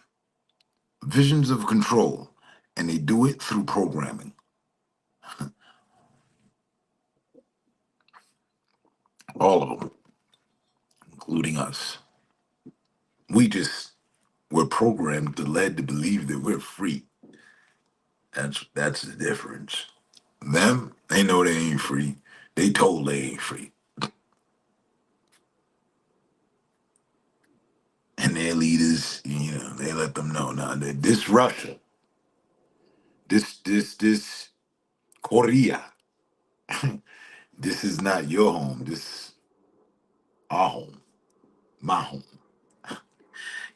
visions of control, and they do it through programming. All of them, including us. We just we're programmed to led to believe that we're free. That's the difference. Them, they know they ain't free. They told they ain't free. And their leaders, they let them know now that this Russia, this Korea, this is not your home. This is our home, my home.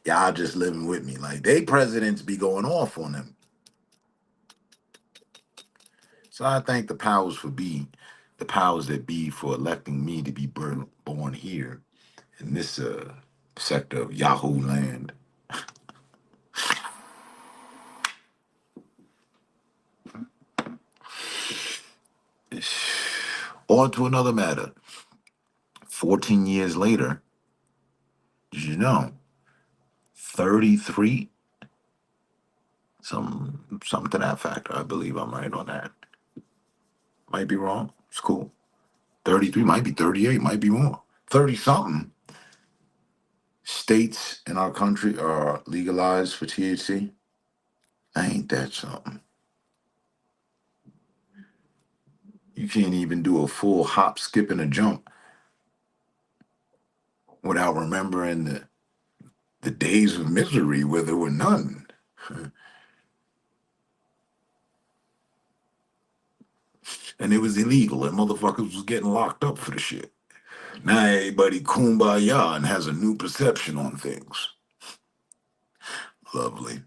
Y'all just living with me. Like they presidents be going off on them. So I thank the powers that be for electing me to be born here in this sector of Yahoo land. On to another matter. 14 years later, did you know 33, something to that factor. I believe I'm right on that. Might be wrong. It's cool. 33 might be 38, might be more. 30 something states in our country are legalized for THC. Ain't that something? You can't even do a full hop, skip, and a jump without remembering the days of misery where there were none. And it was illegal, and motherfuckers was getting locked up for the shit. Now everybody kumbaya and has a new perception on things. Lovely.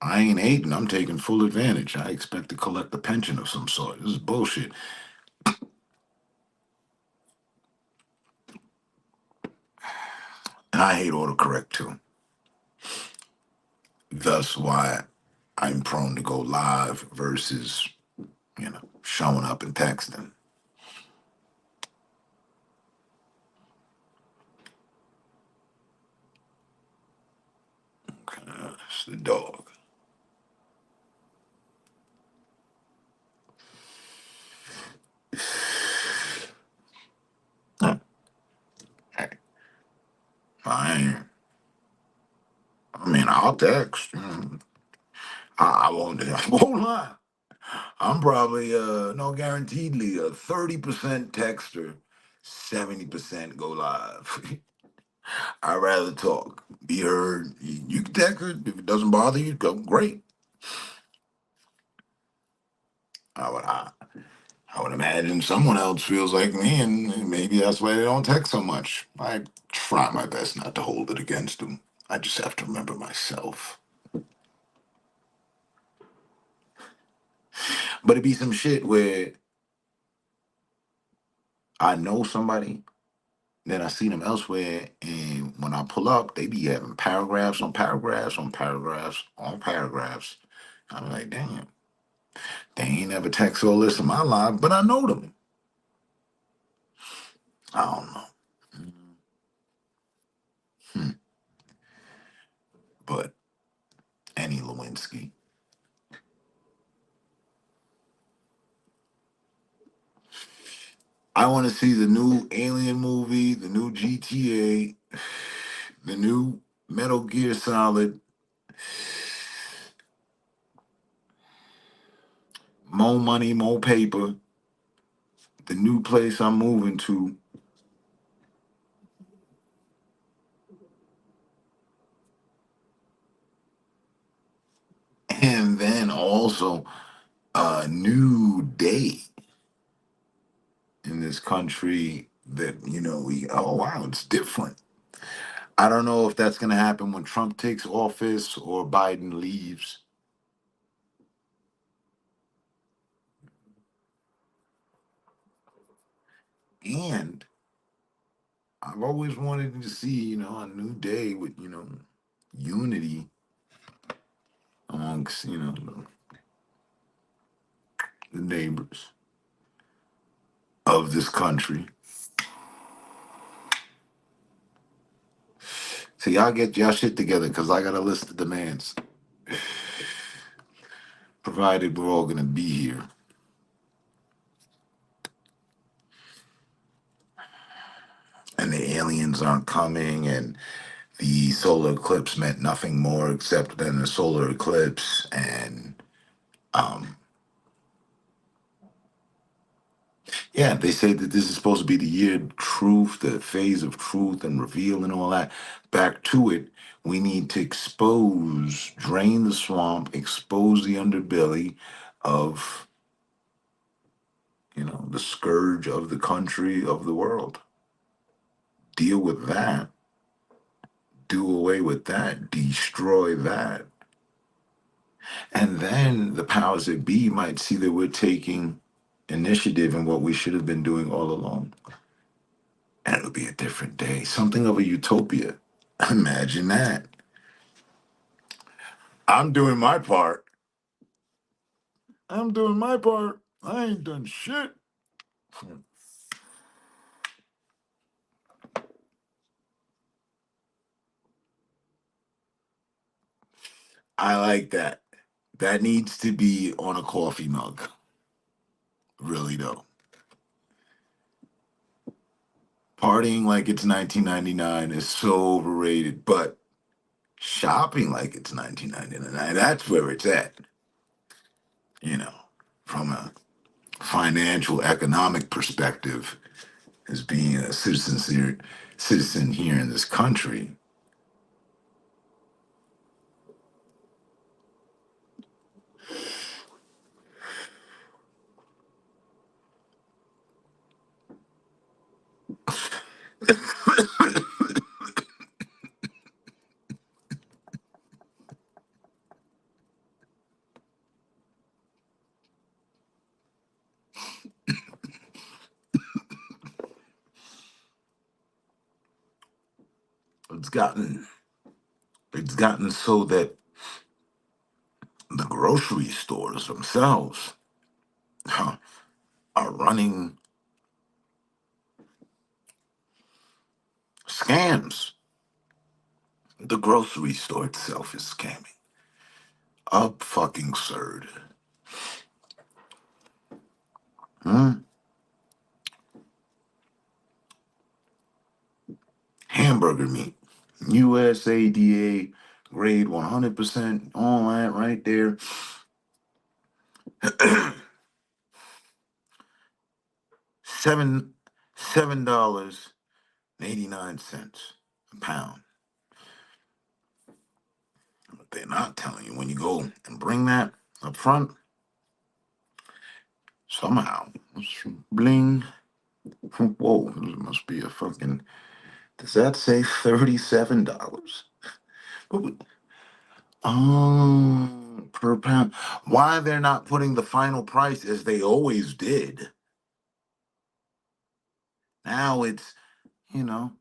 I ain't hating. I'm taking full advantage. I expect to collect a pension of some sort. This is bullshit. And I hate autocorrect too. Thus why I'm prone to go live versus, showing up and texting. It's the dog. Huh. Hey, I ain't, I mean, I'll text. I won't. I won't lie. I'm probably no guaranteedly a 30% texter, 70% go live. I'd rather talk, be heard. You can text her if it doesn't bother you. Go great. I would I, I would imagine someone else feels like me, and maybe that's why they don't text so much. I try my best not to hold it against them. I just have to remember myself. But it'd be some shit where I know somebody Then I see them elsewhere, and when I pull up, they be having paragraphs on paragraphs on paragraphs on paragraphs. I'm like, damn, they ain't never text all this in my life, but I know them. I don't know. Hmm. But Annie Lewinsky. I want to see the new Alien movie, the new GTA, the new Metal Gear Solid, more money, more paper, the new place I'm moving to, and then also a new day in this country that, oh wow, it's different. I don't know if that's going to happen when Trump takes office or Biden leaves. And I've always wanted to see, a new day with, unity amongst, the neighbors of this country. So y'all get y'all shit together because I got a list of demands, provided we're all going to be here. And the aliens aren't coming, and the solar eclipse meant nothing more except than a solar eclipse. And um, yeah, they say that this is supposed to be the year of truth, the phase of truth and reveal and all that. Back to it, we need to drain the swamp, expose the underbelly of, the scourge of the country, of the world. Deal with that, do away with that, destroy that. And then the powers that be might see that we're taking initiative in what we should have been doing all along. And it'll be a different day, something of a utopia. Imagine that. I'm doing my part. I'm doing my part. I ain't done shit. I like that. That needs to be on a coffee mug. Really, though. Partying like it's 1999 is so overrated, but shopping like it's 1999, that's where it's at. You know, from a financial, economic perspective, as being a citizen here in this country. It's gotten it's gotten so that the grocery stores themselves are running scams. The grocery store itself is scamming. Up fucking absurd. Hmm? Hamburger meat. USADA grade 100%, all that right there. $7.89 a pound. But they're not telling you when you go and bring that up front. Somehow, bling. Whoa, this must be a fucking. Does that say $37? Per pound. Why they're not putting the final price as they always did? Now it's you know,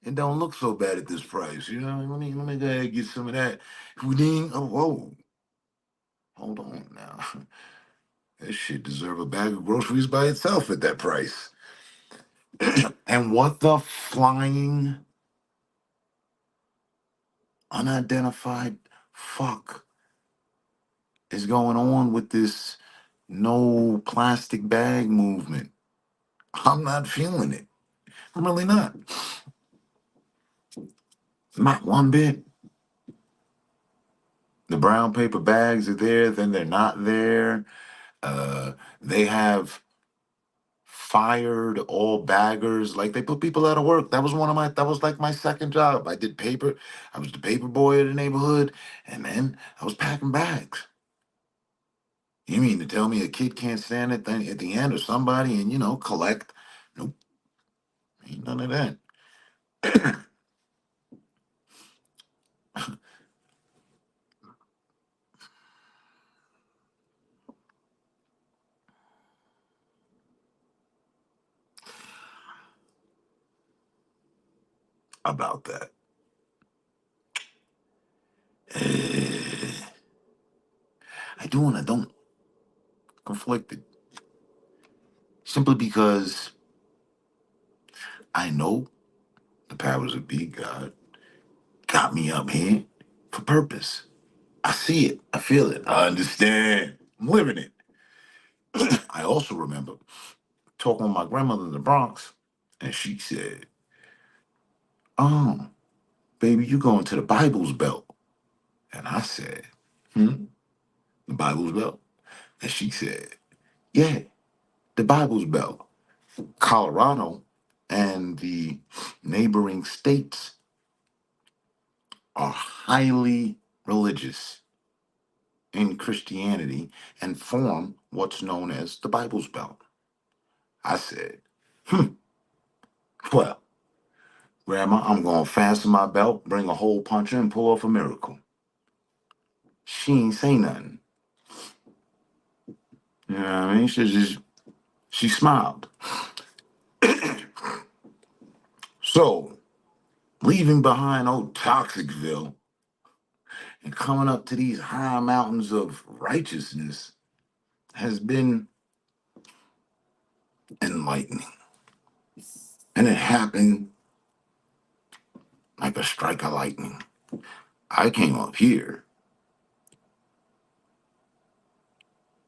it don't look so bad at this price. You know, let me go ahead and get some of that. Houdin, oh, whoa, hold on now. This shit deserve a bag of groceries by itself at that price. And what the flying unidentified fuck is going on with this no plastic bag movement? I'm not feeling it. I'm really not. Not one bit. The brown paper bags are there, then they're not there. They have fired all baggers. Like they put people out of work. That was like my second job. I did paper. I was the paper boy of the neighborhood, and then I was packing bags. You mean to tell me a kid can't stand at the end or somebody and collect? Nope, ain't none of that. About that. Eh, I do and I don't. Conflicted. Simply because I know the powers of be, God, got me up here for purpose. I see it. I feel it. I understand. I'm living it. I also remember talking with my grandmother in the Bronx, and she said, "Oh, baby, you going to the Bible's Belt?" And I said, the Bible's Belt?" And she said, "Yeah, the Bible's Belt. Colorado and the neighboring states are highly religious in Christianity and form what's known as the Bible's Belt." I said, "Well, Grandma, I'm going to fasten my belt, bring a hole puncher, and pull off a miracle." She ain't say nothing. You know what I mean? She smiled. So, leaving behind old Toxicville and coming up to these high mountains of righteousness has been enlightening. And it happened like a strike of lightning. I came up here,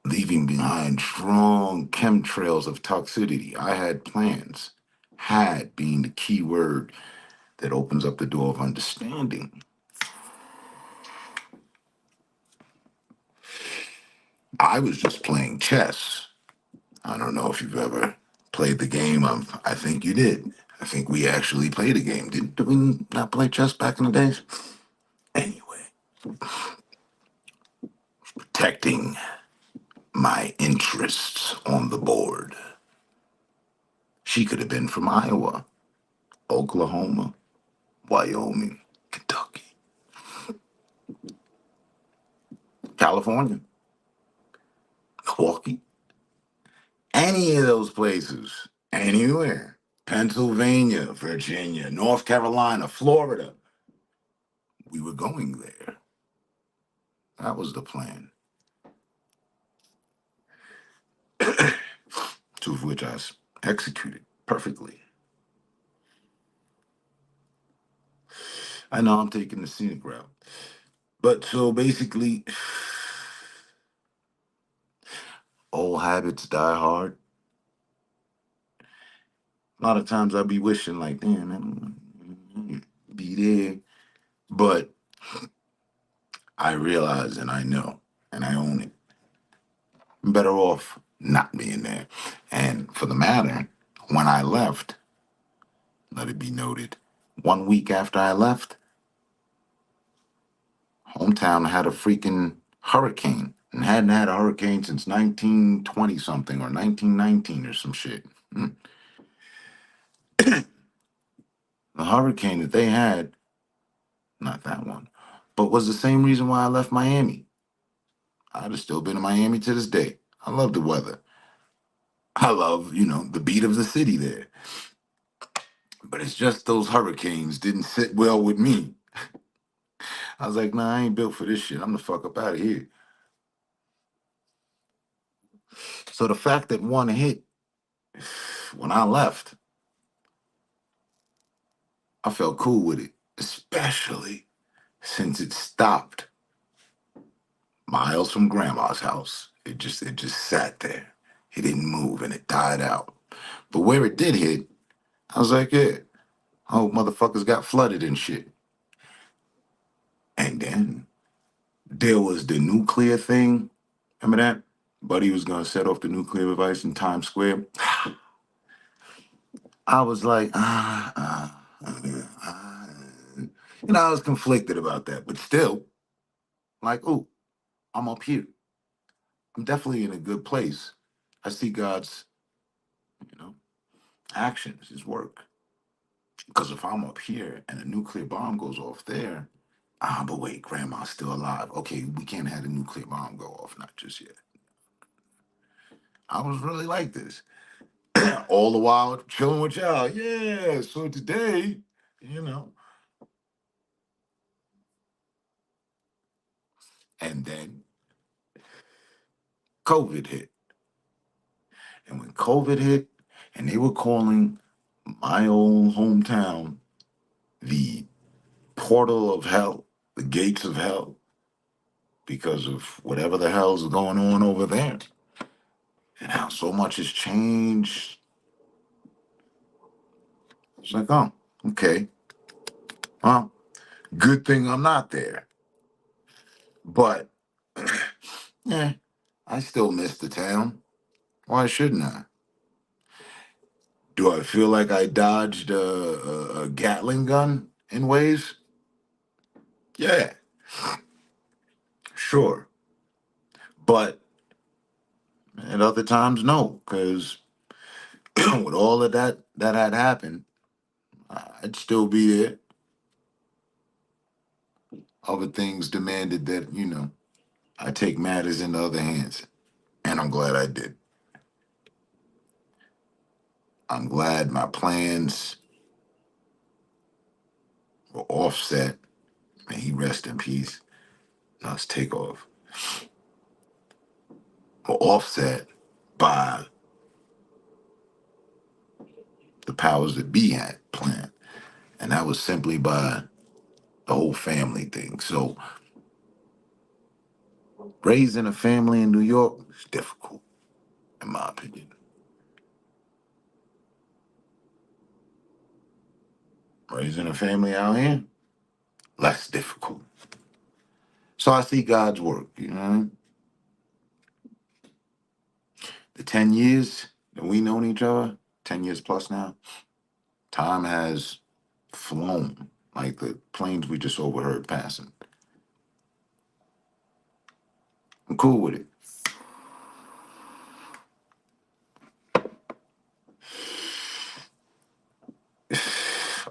leaving behind strong chemtrails of toxicity. I had plans, had being the key word that opens up the door of understanding. I was just playing chess. I don't know if you've ever played the game. I think you did. I think we actually played a game. Did we not play chess back in the days? Anyway, protecting my interests on the board. She could have been from Iowa, Oklahoma, Wyoming, Kentucky, California, Milwaukee, any of those places, anywhere. Pennsylvania, Virginia, North Carolina, Florida. We were going there. That was the plan. Two of which I executed perfectly. I know I'm taking the scenic route. But so basically, old habits die hard. A lot of times I be wishing, like, damn, man, be there. But I realize and I know and I own it. I'm better off not being there. And for the matter, when I left, let it be noted, 1 week after I left, hometown had a freaking hurricane and hadn't had a hurricane since 1920 something or 1919 or some shit. The hurricane that they had, not that one, but was the same reason why I left Miami. I'd have still been in Miami to this day. I love the weather. I love, the beat of the city there. But it's just those hurricanes didn't sit well with me. I was like, nah, I ain't built for this shit. I'm the fuck up out of here. So the fact that one hit when I left, I felt cool with it, especially since it stopped miles from grandma's house. It just sat there. It didn't move and it died out. But where it did hit, I was like, yeah, oh motherfuckers got flooded and shit. And then there was the nuclear thing. Remember that? Buddy was gonna set off the nuclear device in Times Square. I was like, I was conflicted about that, but still, like, oh, I'm up here. I'm definitely in a good place. I see God's, you know, actions, his work. Because if I'm up here and a nuclear bomb goes off there, but wait, grandma's still alive. Okay, we can't have the nuclear bomb go off, not just yet. I was really like this. All the while chilling with y'all. Yeah, so today, you know. And then COVID hit. And when COVID hit, and they were calling my old hometown the portal of hell, the gates of hell, because of whatever the hell's going on over there. And how so much has changed. It's like, oh, okay. Well, good thing I'm not there. But, yeah, I still miss the town. Why shouldn't I? Do I feel like I dodged a Gatling gun in ways? Yeah, sure. But at other times, no, because with all of that had happened, I'd still be there. Other things demanded that, I take matters into other hands. And I'm glad I did. I'm glad my plans were offset. May he rest in peace. Now let's take off. Were offset by the powers that be had planned. And that was simply by the whole family thing. So raising a family in New York is difficult, in my opinion. Raising a family out here, less difficult. So I see God's work, you know what I mean? The 10 years that we known each other, 10 years plus now, time has flown like the planes we just overheard passing. I'm cool with it.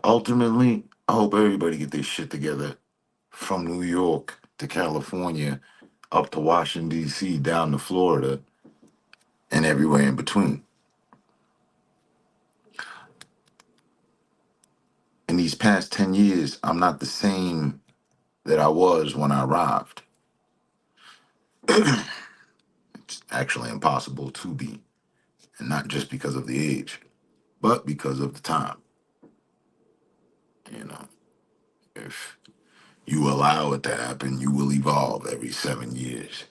Ultimately, I hope everybody get their shit together from New York to California, up to Washington, D.C., down to Florida, and everywhere in between. In these past 10 years, I'm not the same that I was when I arrived. It's actually impossible to be, and not just because of the age, but because of the time. You know, if you allow it to happen, you will evolve every 7 years.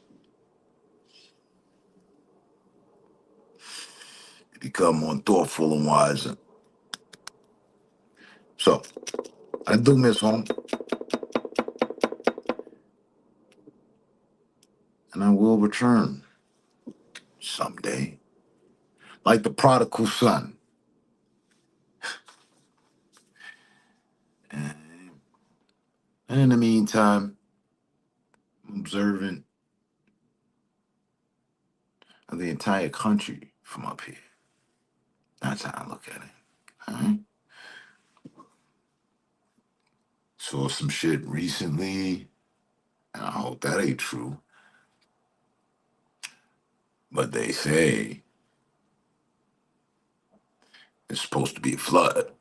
You become more thoughtful and wiser. So, I do miss home, and I will return someday, like the prodigal son. And in the meantime, I'm observant of the entire country from up here. That's how I look at it. All right? Saw some shit recently, and I hope that ain't true. But they say it's supposed to be a flood.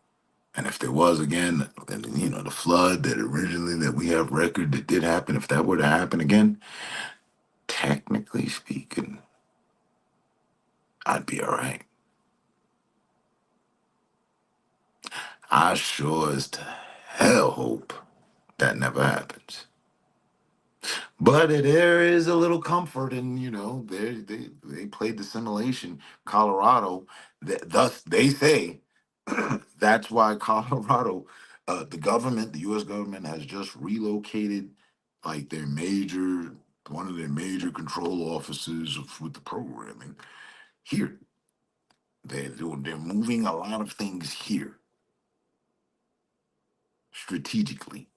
And if there was again, and the flood that originally that we have record that did happen, if that were to happen again, technically speaking, I'd be all right. I sure as to hell hope that never happens. But there is a little comfort in, they played the simulation. Colorado, thus they say, that's why Colorado, the government, the U.S. government has just relocated like one of their major control offices with the programming here. They're moving a lot of things here strategically.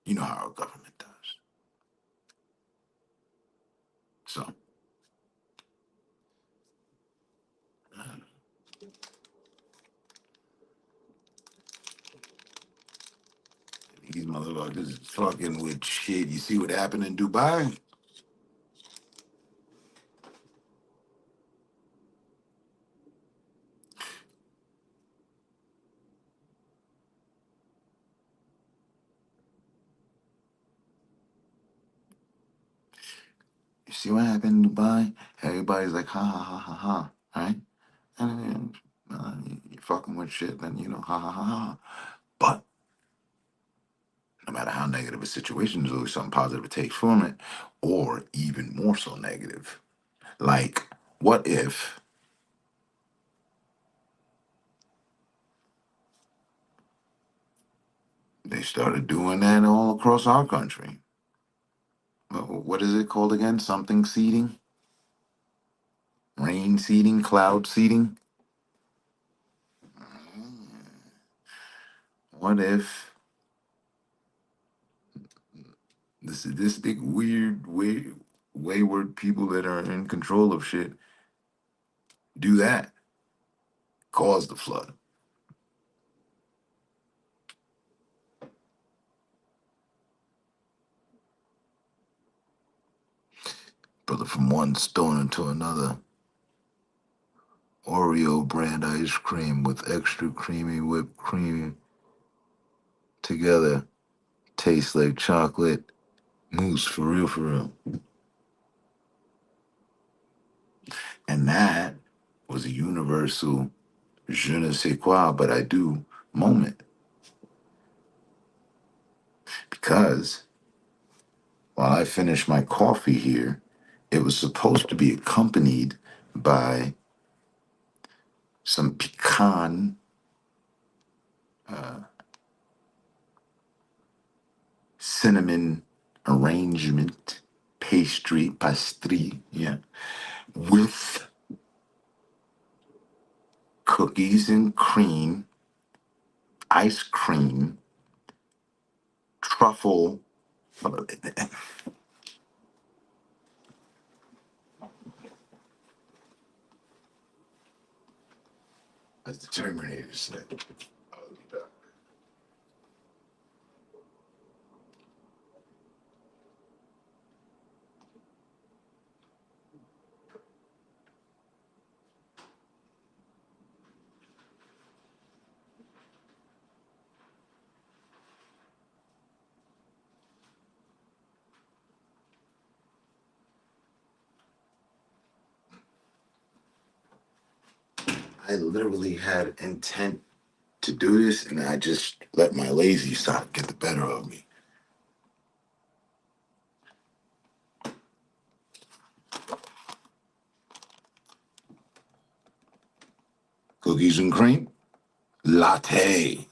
You know how our government does. So these motherfuckers is fucking with shit. You see what happened in Dubai? You see what happened in Dubai? Everybody's like, ha ha ha ha ha, right? And then you fucking with shit, then ha ha ha ha. But no matter how negative a situation, there's always something positive to take from it, or even more so negative. Like, what if they started doing that all across our country? What is it called again? Something seeding? Rain seeding? Cloud seeding? What if this big weird wayward people that are in control of shit do that, cause the flood? Brother, from one stone into another. Oreo brand ice cream with extra creamy whipped cream together tastes like chocolate mousse for real, for real. And that was a universal je ne sais quoi, but I do moment. Because while I finished my coffee here, it was supposed to be accompanied by some pecan cinnamon arrangement pastry, yeah, with cookies and cream, ice cream, truffle. As the Terminator said. I literally had intent to do this, and I just let my lazy side get the better of me. Cookies and cream, latte.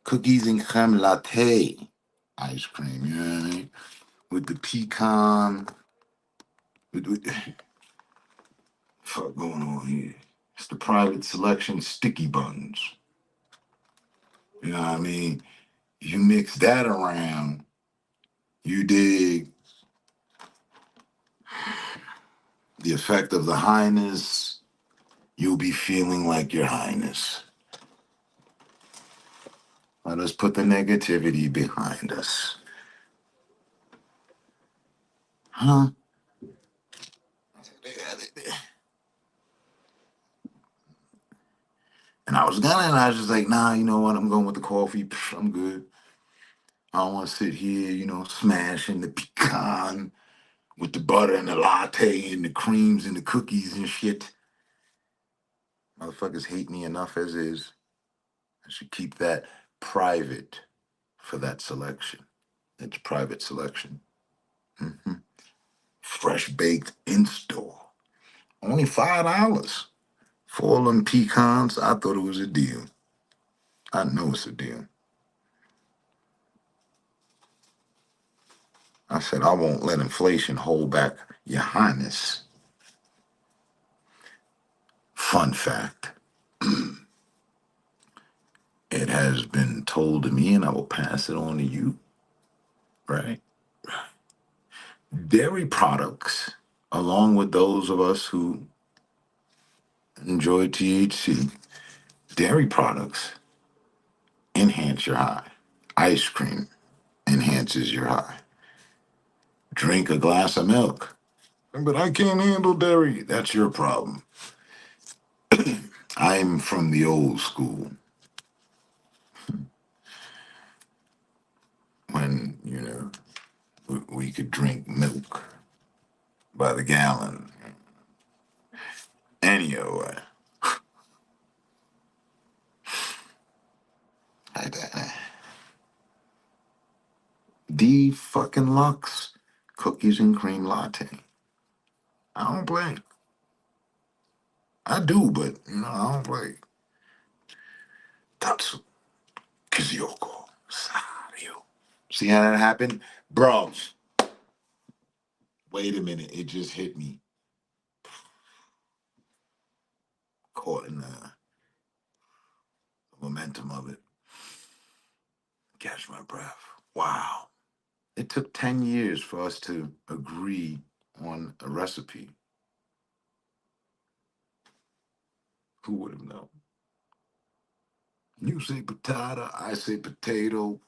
Cookies and creme latte ice cream, you know what I mean? With the pecan, with fuck going on here. It's the private selection sticky buns. You know what I mean? You mix that around, you dig the effect of the highness, you'll be feeling like your highness. Let us put the negativity behind us. Huh? And I was just like, nah, you know what? I'm going with the coffee. Psh, I'm good. I don't want to sit here, smashing the pecan with the butter and the latte and the creams and the cookies and shit. Motherfuckers hate me enough as is. I should keep that private for that selection. It's private selection. Hmm. Fresh baked in store. Only $5 for all them pecans. I thought it was a deal. I know it's a deal. I said, I won't let inflation hold back your highness. Fun fact, it has been told to me, and I will pass it on to you, right? Dairy products, along with those of us who enjoy THC, dairy products enhance your high. Ice cream enhances your high. Drink a glass of milk. But I can't handle dairy. That's your problem. I'm from the old school when, we could drink milk by the gallon. Anyway, I, D fucking Lux cookies and cream latte. I don't play. I do, but I don't play. That's Kiziyoko Sario. See how that happened? Bro, wait a minute. It just hit me. Caught in the momentum of it. Catch my breath. Wow. It took 10 years for us to agree on a recipe. Who would have known? You say potato, I say potato.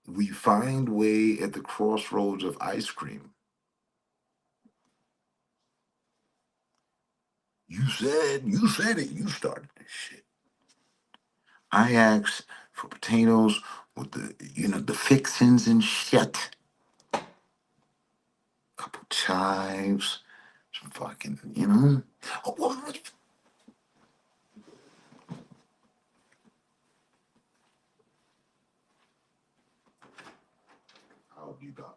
We find way at the crossroads of ice cream. You said it. You started this shit. I asked for potatoes with the fixins and shit. Couple chives, some fucking, Oh, what? How have you got?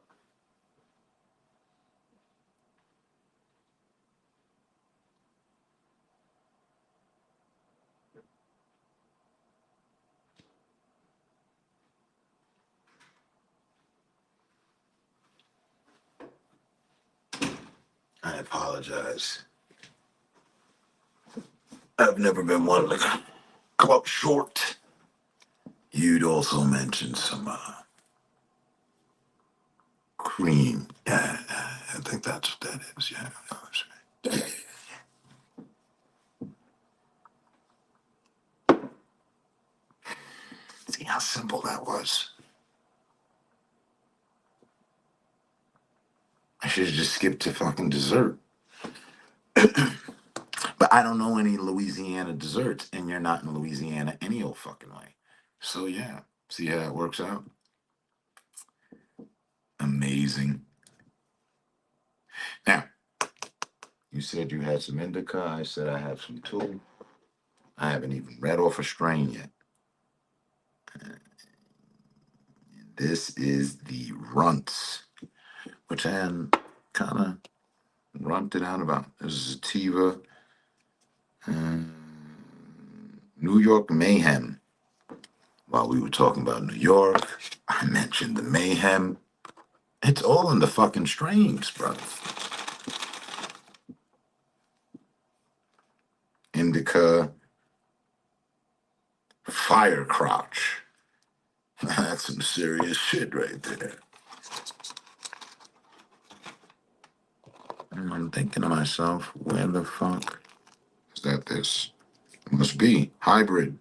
I apologize. I've never been one to come up short. You'd also mentioned some cream. Yeah, I think that's what that is. Yeah, that's right. See how simple that was? I should have just skipped to fucking dessert. But I don't know any Louisiana desserts, and you're not in Louisiana any old fucking way. So yeah, see how that works out? Amazing. Now, you said you had some indica. I said I have some too. I haven't even read off a strain yet. This is the Runts, which I kind of runted out about. This is sativa, um, New York Mayhem. While we were talking about New York, I mentioned the Mayhem. It's all in the fucking strains, brother. Indica, Fire Crouch. That's some serious shit right there. And I'm thinking to myself, where the fuck is that this? Must be hybrid.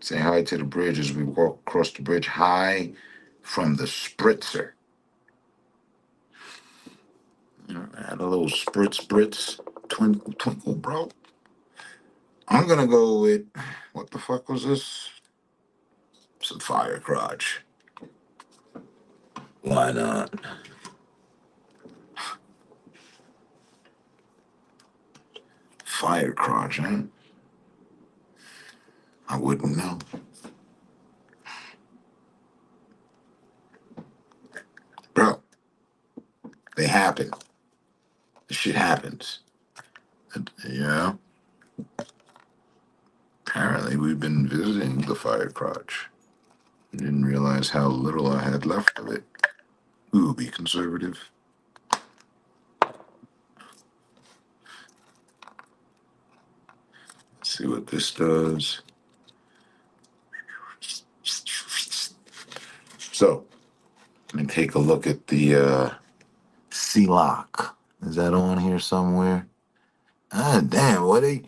Say hi to the bridge as we walk across the bridge. Hi from the spritzer. Add a little spritz, twinkle, twinkle, bro. I'm gonna go with what the fuck was this? Some fire crotch. Why not? Fire crotch, huh? I wouldn't know. Bro, they happen. This shit happens. Yeah. Apparently, we've been visiting the fire crotch. I didn't realize how little I had left of it. Ooh, be conservative. Let's see what this does. So, let me take a look at the C-Lock. Is that on here somewhere? Ah, damn, what they?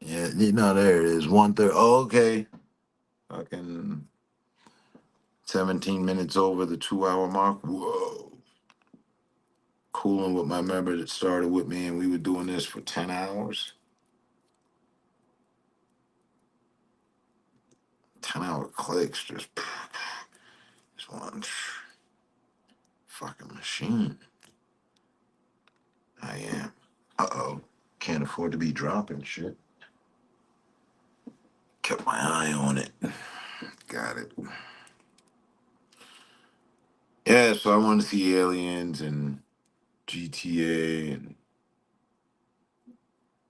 Yeah, there it is. 1:30. Oh, okay. Fucking 17 minutes over the 2 hour mark. Whoa. Cooling with my member that started with me, and we were doing this for 10 hours. 10-hour clicks, just one fucking machine. I am. Uh-oh. Can't afford to be dropping shit. Kept my eye on it. Got it. Yeah, so I wanted to see Aliens and GTA,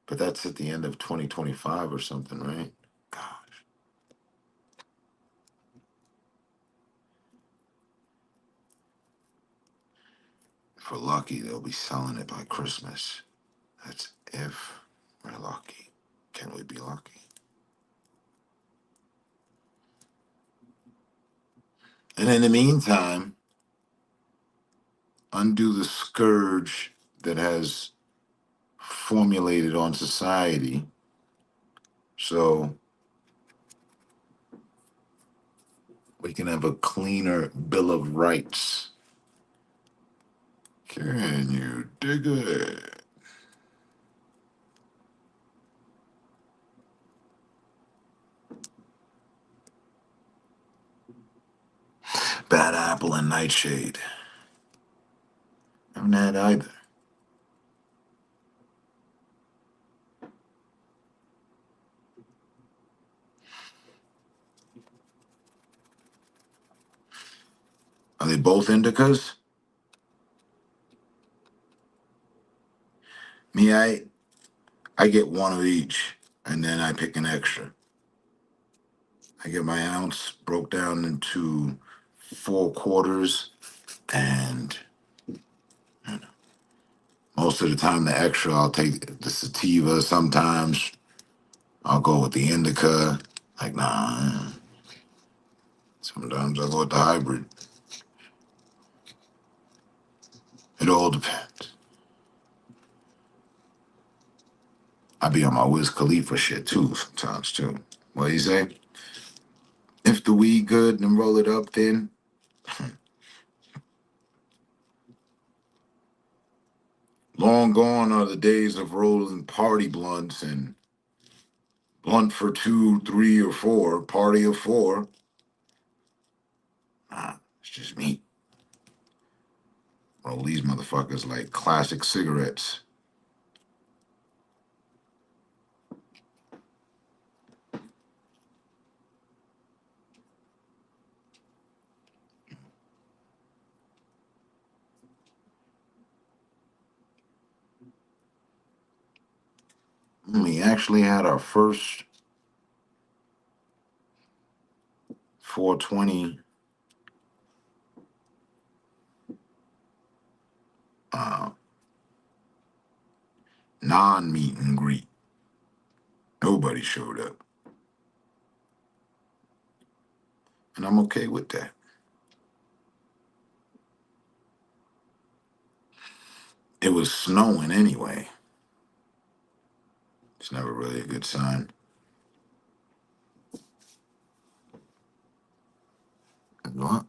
but that's at the end of 2025 or something, right? Gosh. If we're lucky, they'll be selling it by Christmas. That's if we're lucky. Can we be lucky? And in the meantime, undo the scourge that has formulated on society. So we can have a cleaner Bill of Rights. Can you dig it? Bad Apple and Nightshade. Haven't had either. Are they both indicas? Me, I get one of each, and then I pick an extra. I get my ounce broke down into 4 quarters, and most of the time the extra I'll take the sativa. Sometimes I'll go with the indica. Like nah. Sometimes I'll go with the hybrid. It all depends. I be on my Wiz Khalifa shit too sometimes too. What you say? If the weed good, then roll it up. Then long gone are the days of rolling party blunts and blunt for 2, 3, or 4, party of 4. Nah, it's just me. Roll these motherfuckers like classic cigarettes. We actually had our first 420 uh, non-meet and greet. Nobody showed up. And I'm okay with that. It was snowing anyway. It's never really a good sign. What?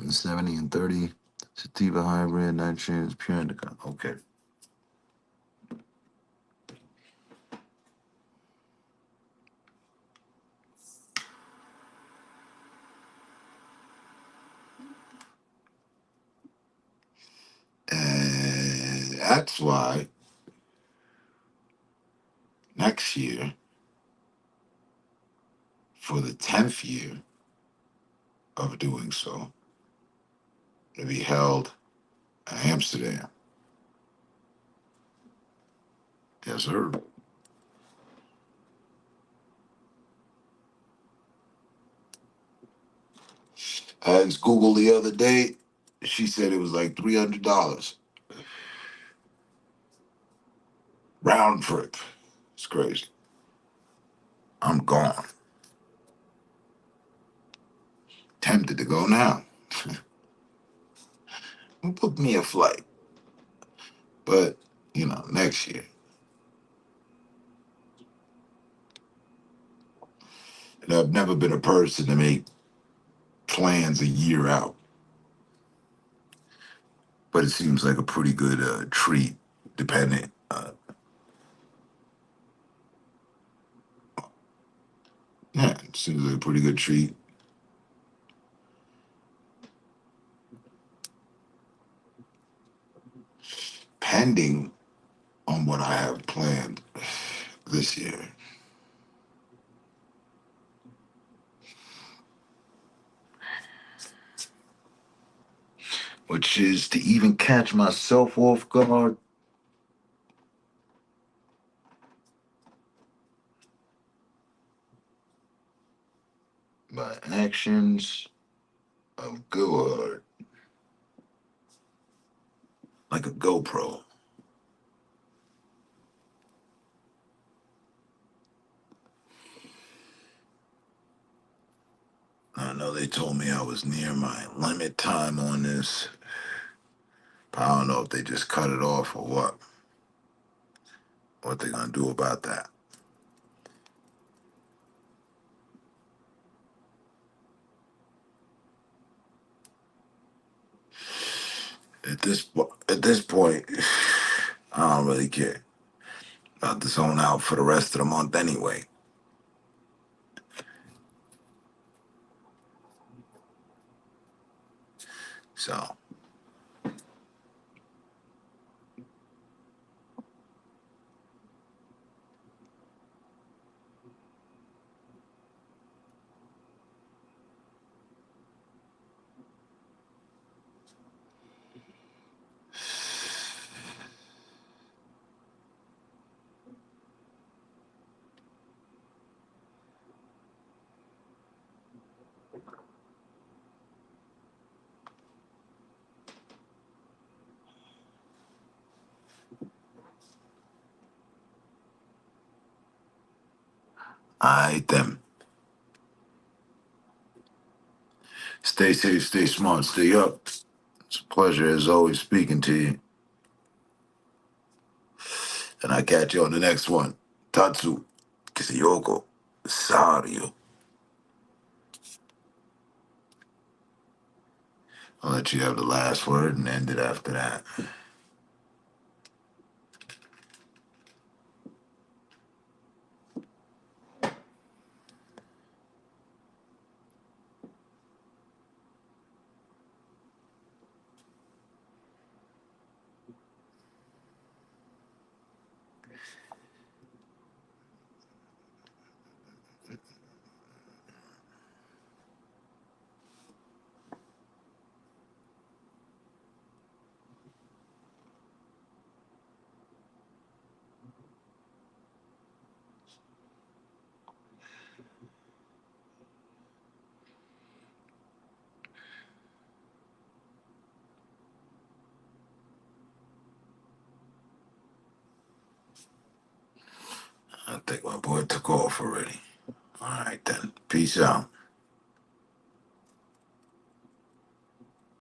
70 and 30 sativa hybrid, nitrogen, pure indica. Okay. That's why next year, for the 10th year of doing so, to be held in Amsterdam. Yes, sir. I asked Google the other day. She said it was like $300 round trip. It's crazy. I'm gone. Tempted to go now. Book me a flight, but next year. And I've never been a person to make plans a year out, but it seems like a pretty good treat, depending. Yeah, it seems like a pretty good treat, pending on what I have planned this year, which is to even catch myself off guard. My actions of good, like a GoPro. I know they told me I was near my limit time on this. But I don't know if they just cut it off or what. What they gonna do about that? At this point, I don't really care. About to zone out for the rest of the month anyway. So I them. Stay safe, stay smart, stay up. It's a pleasure as always speaking to you. And I catch you on the next one. Tatsu, Kisayoko, Sario. I'll let you have the last word and end it after that. I think my boy took off already. All right then. Peace out.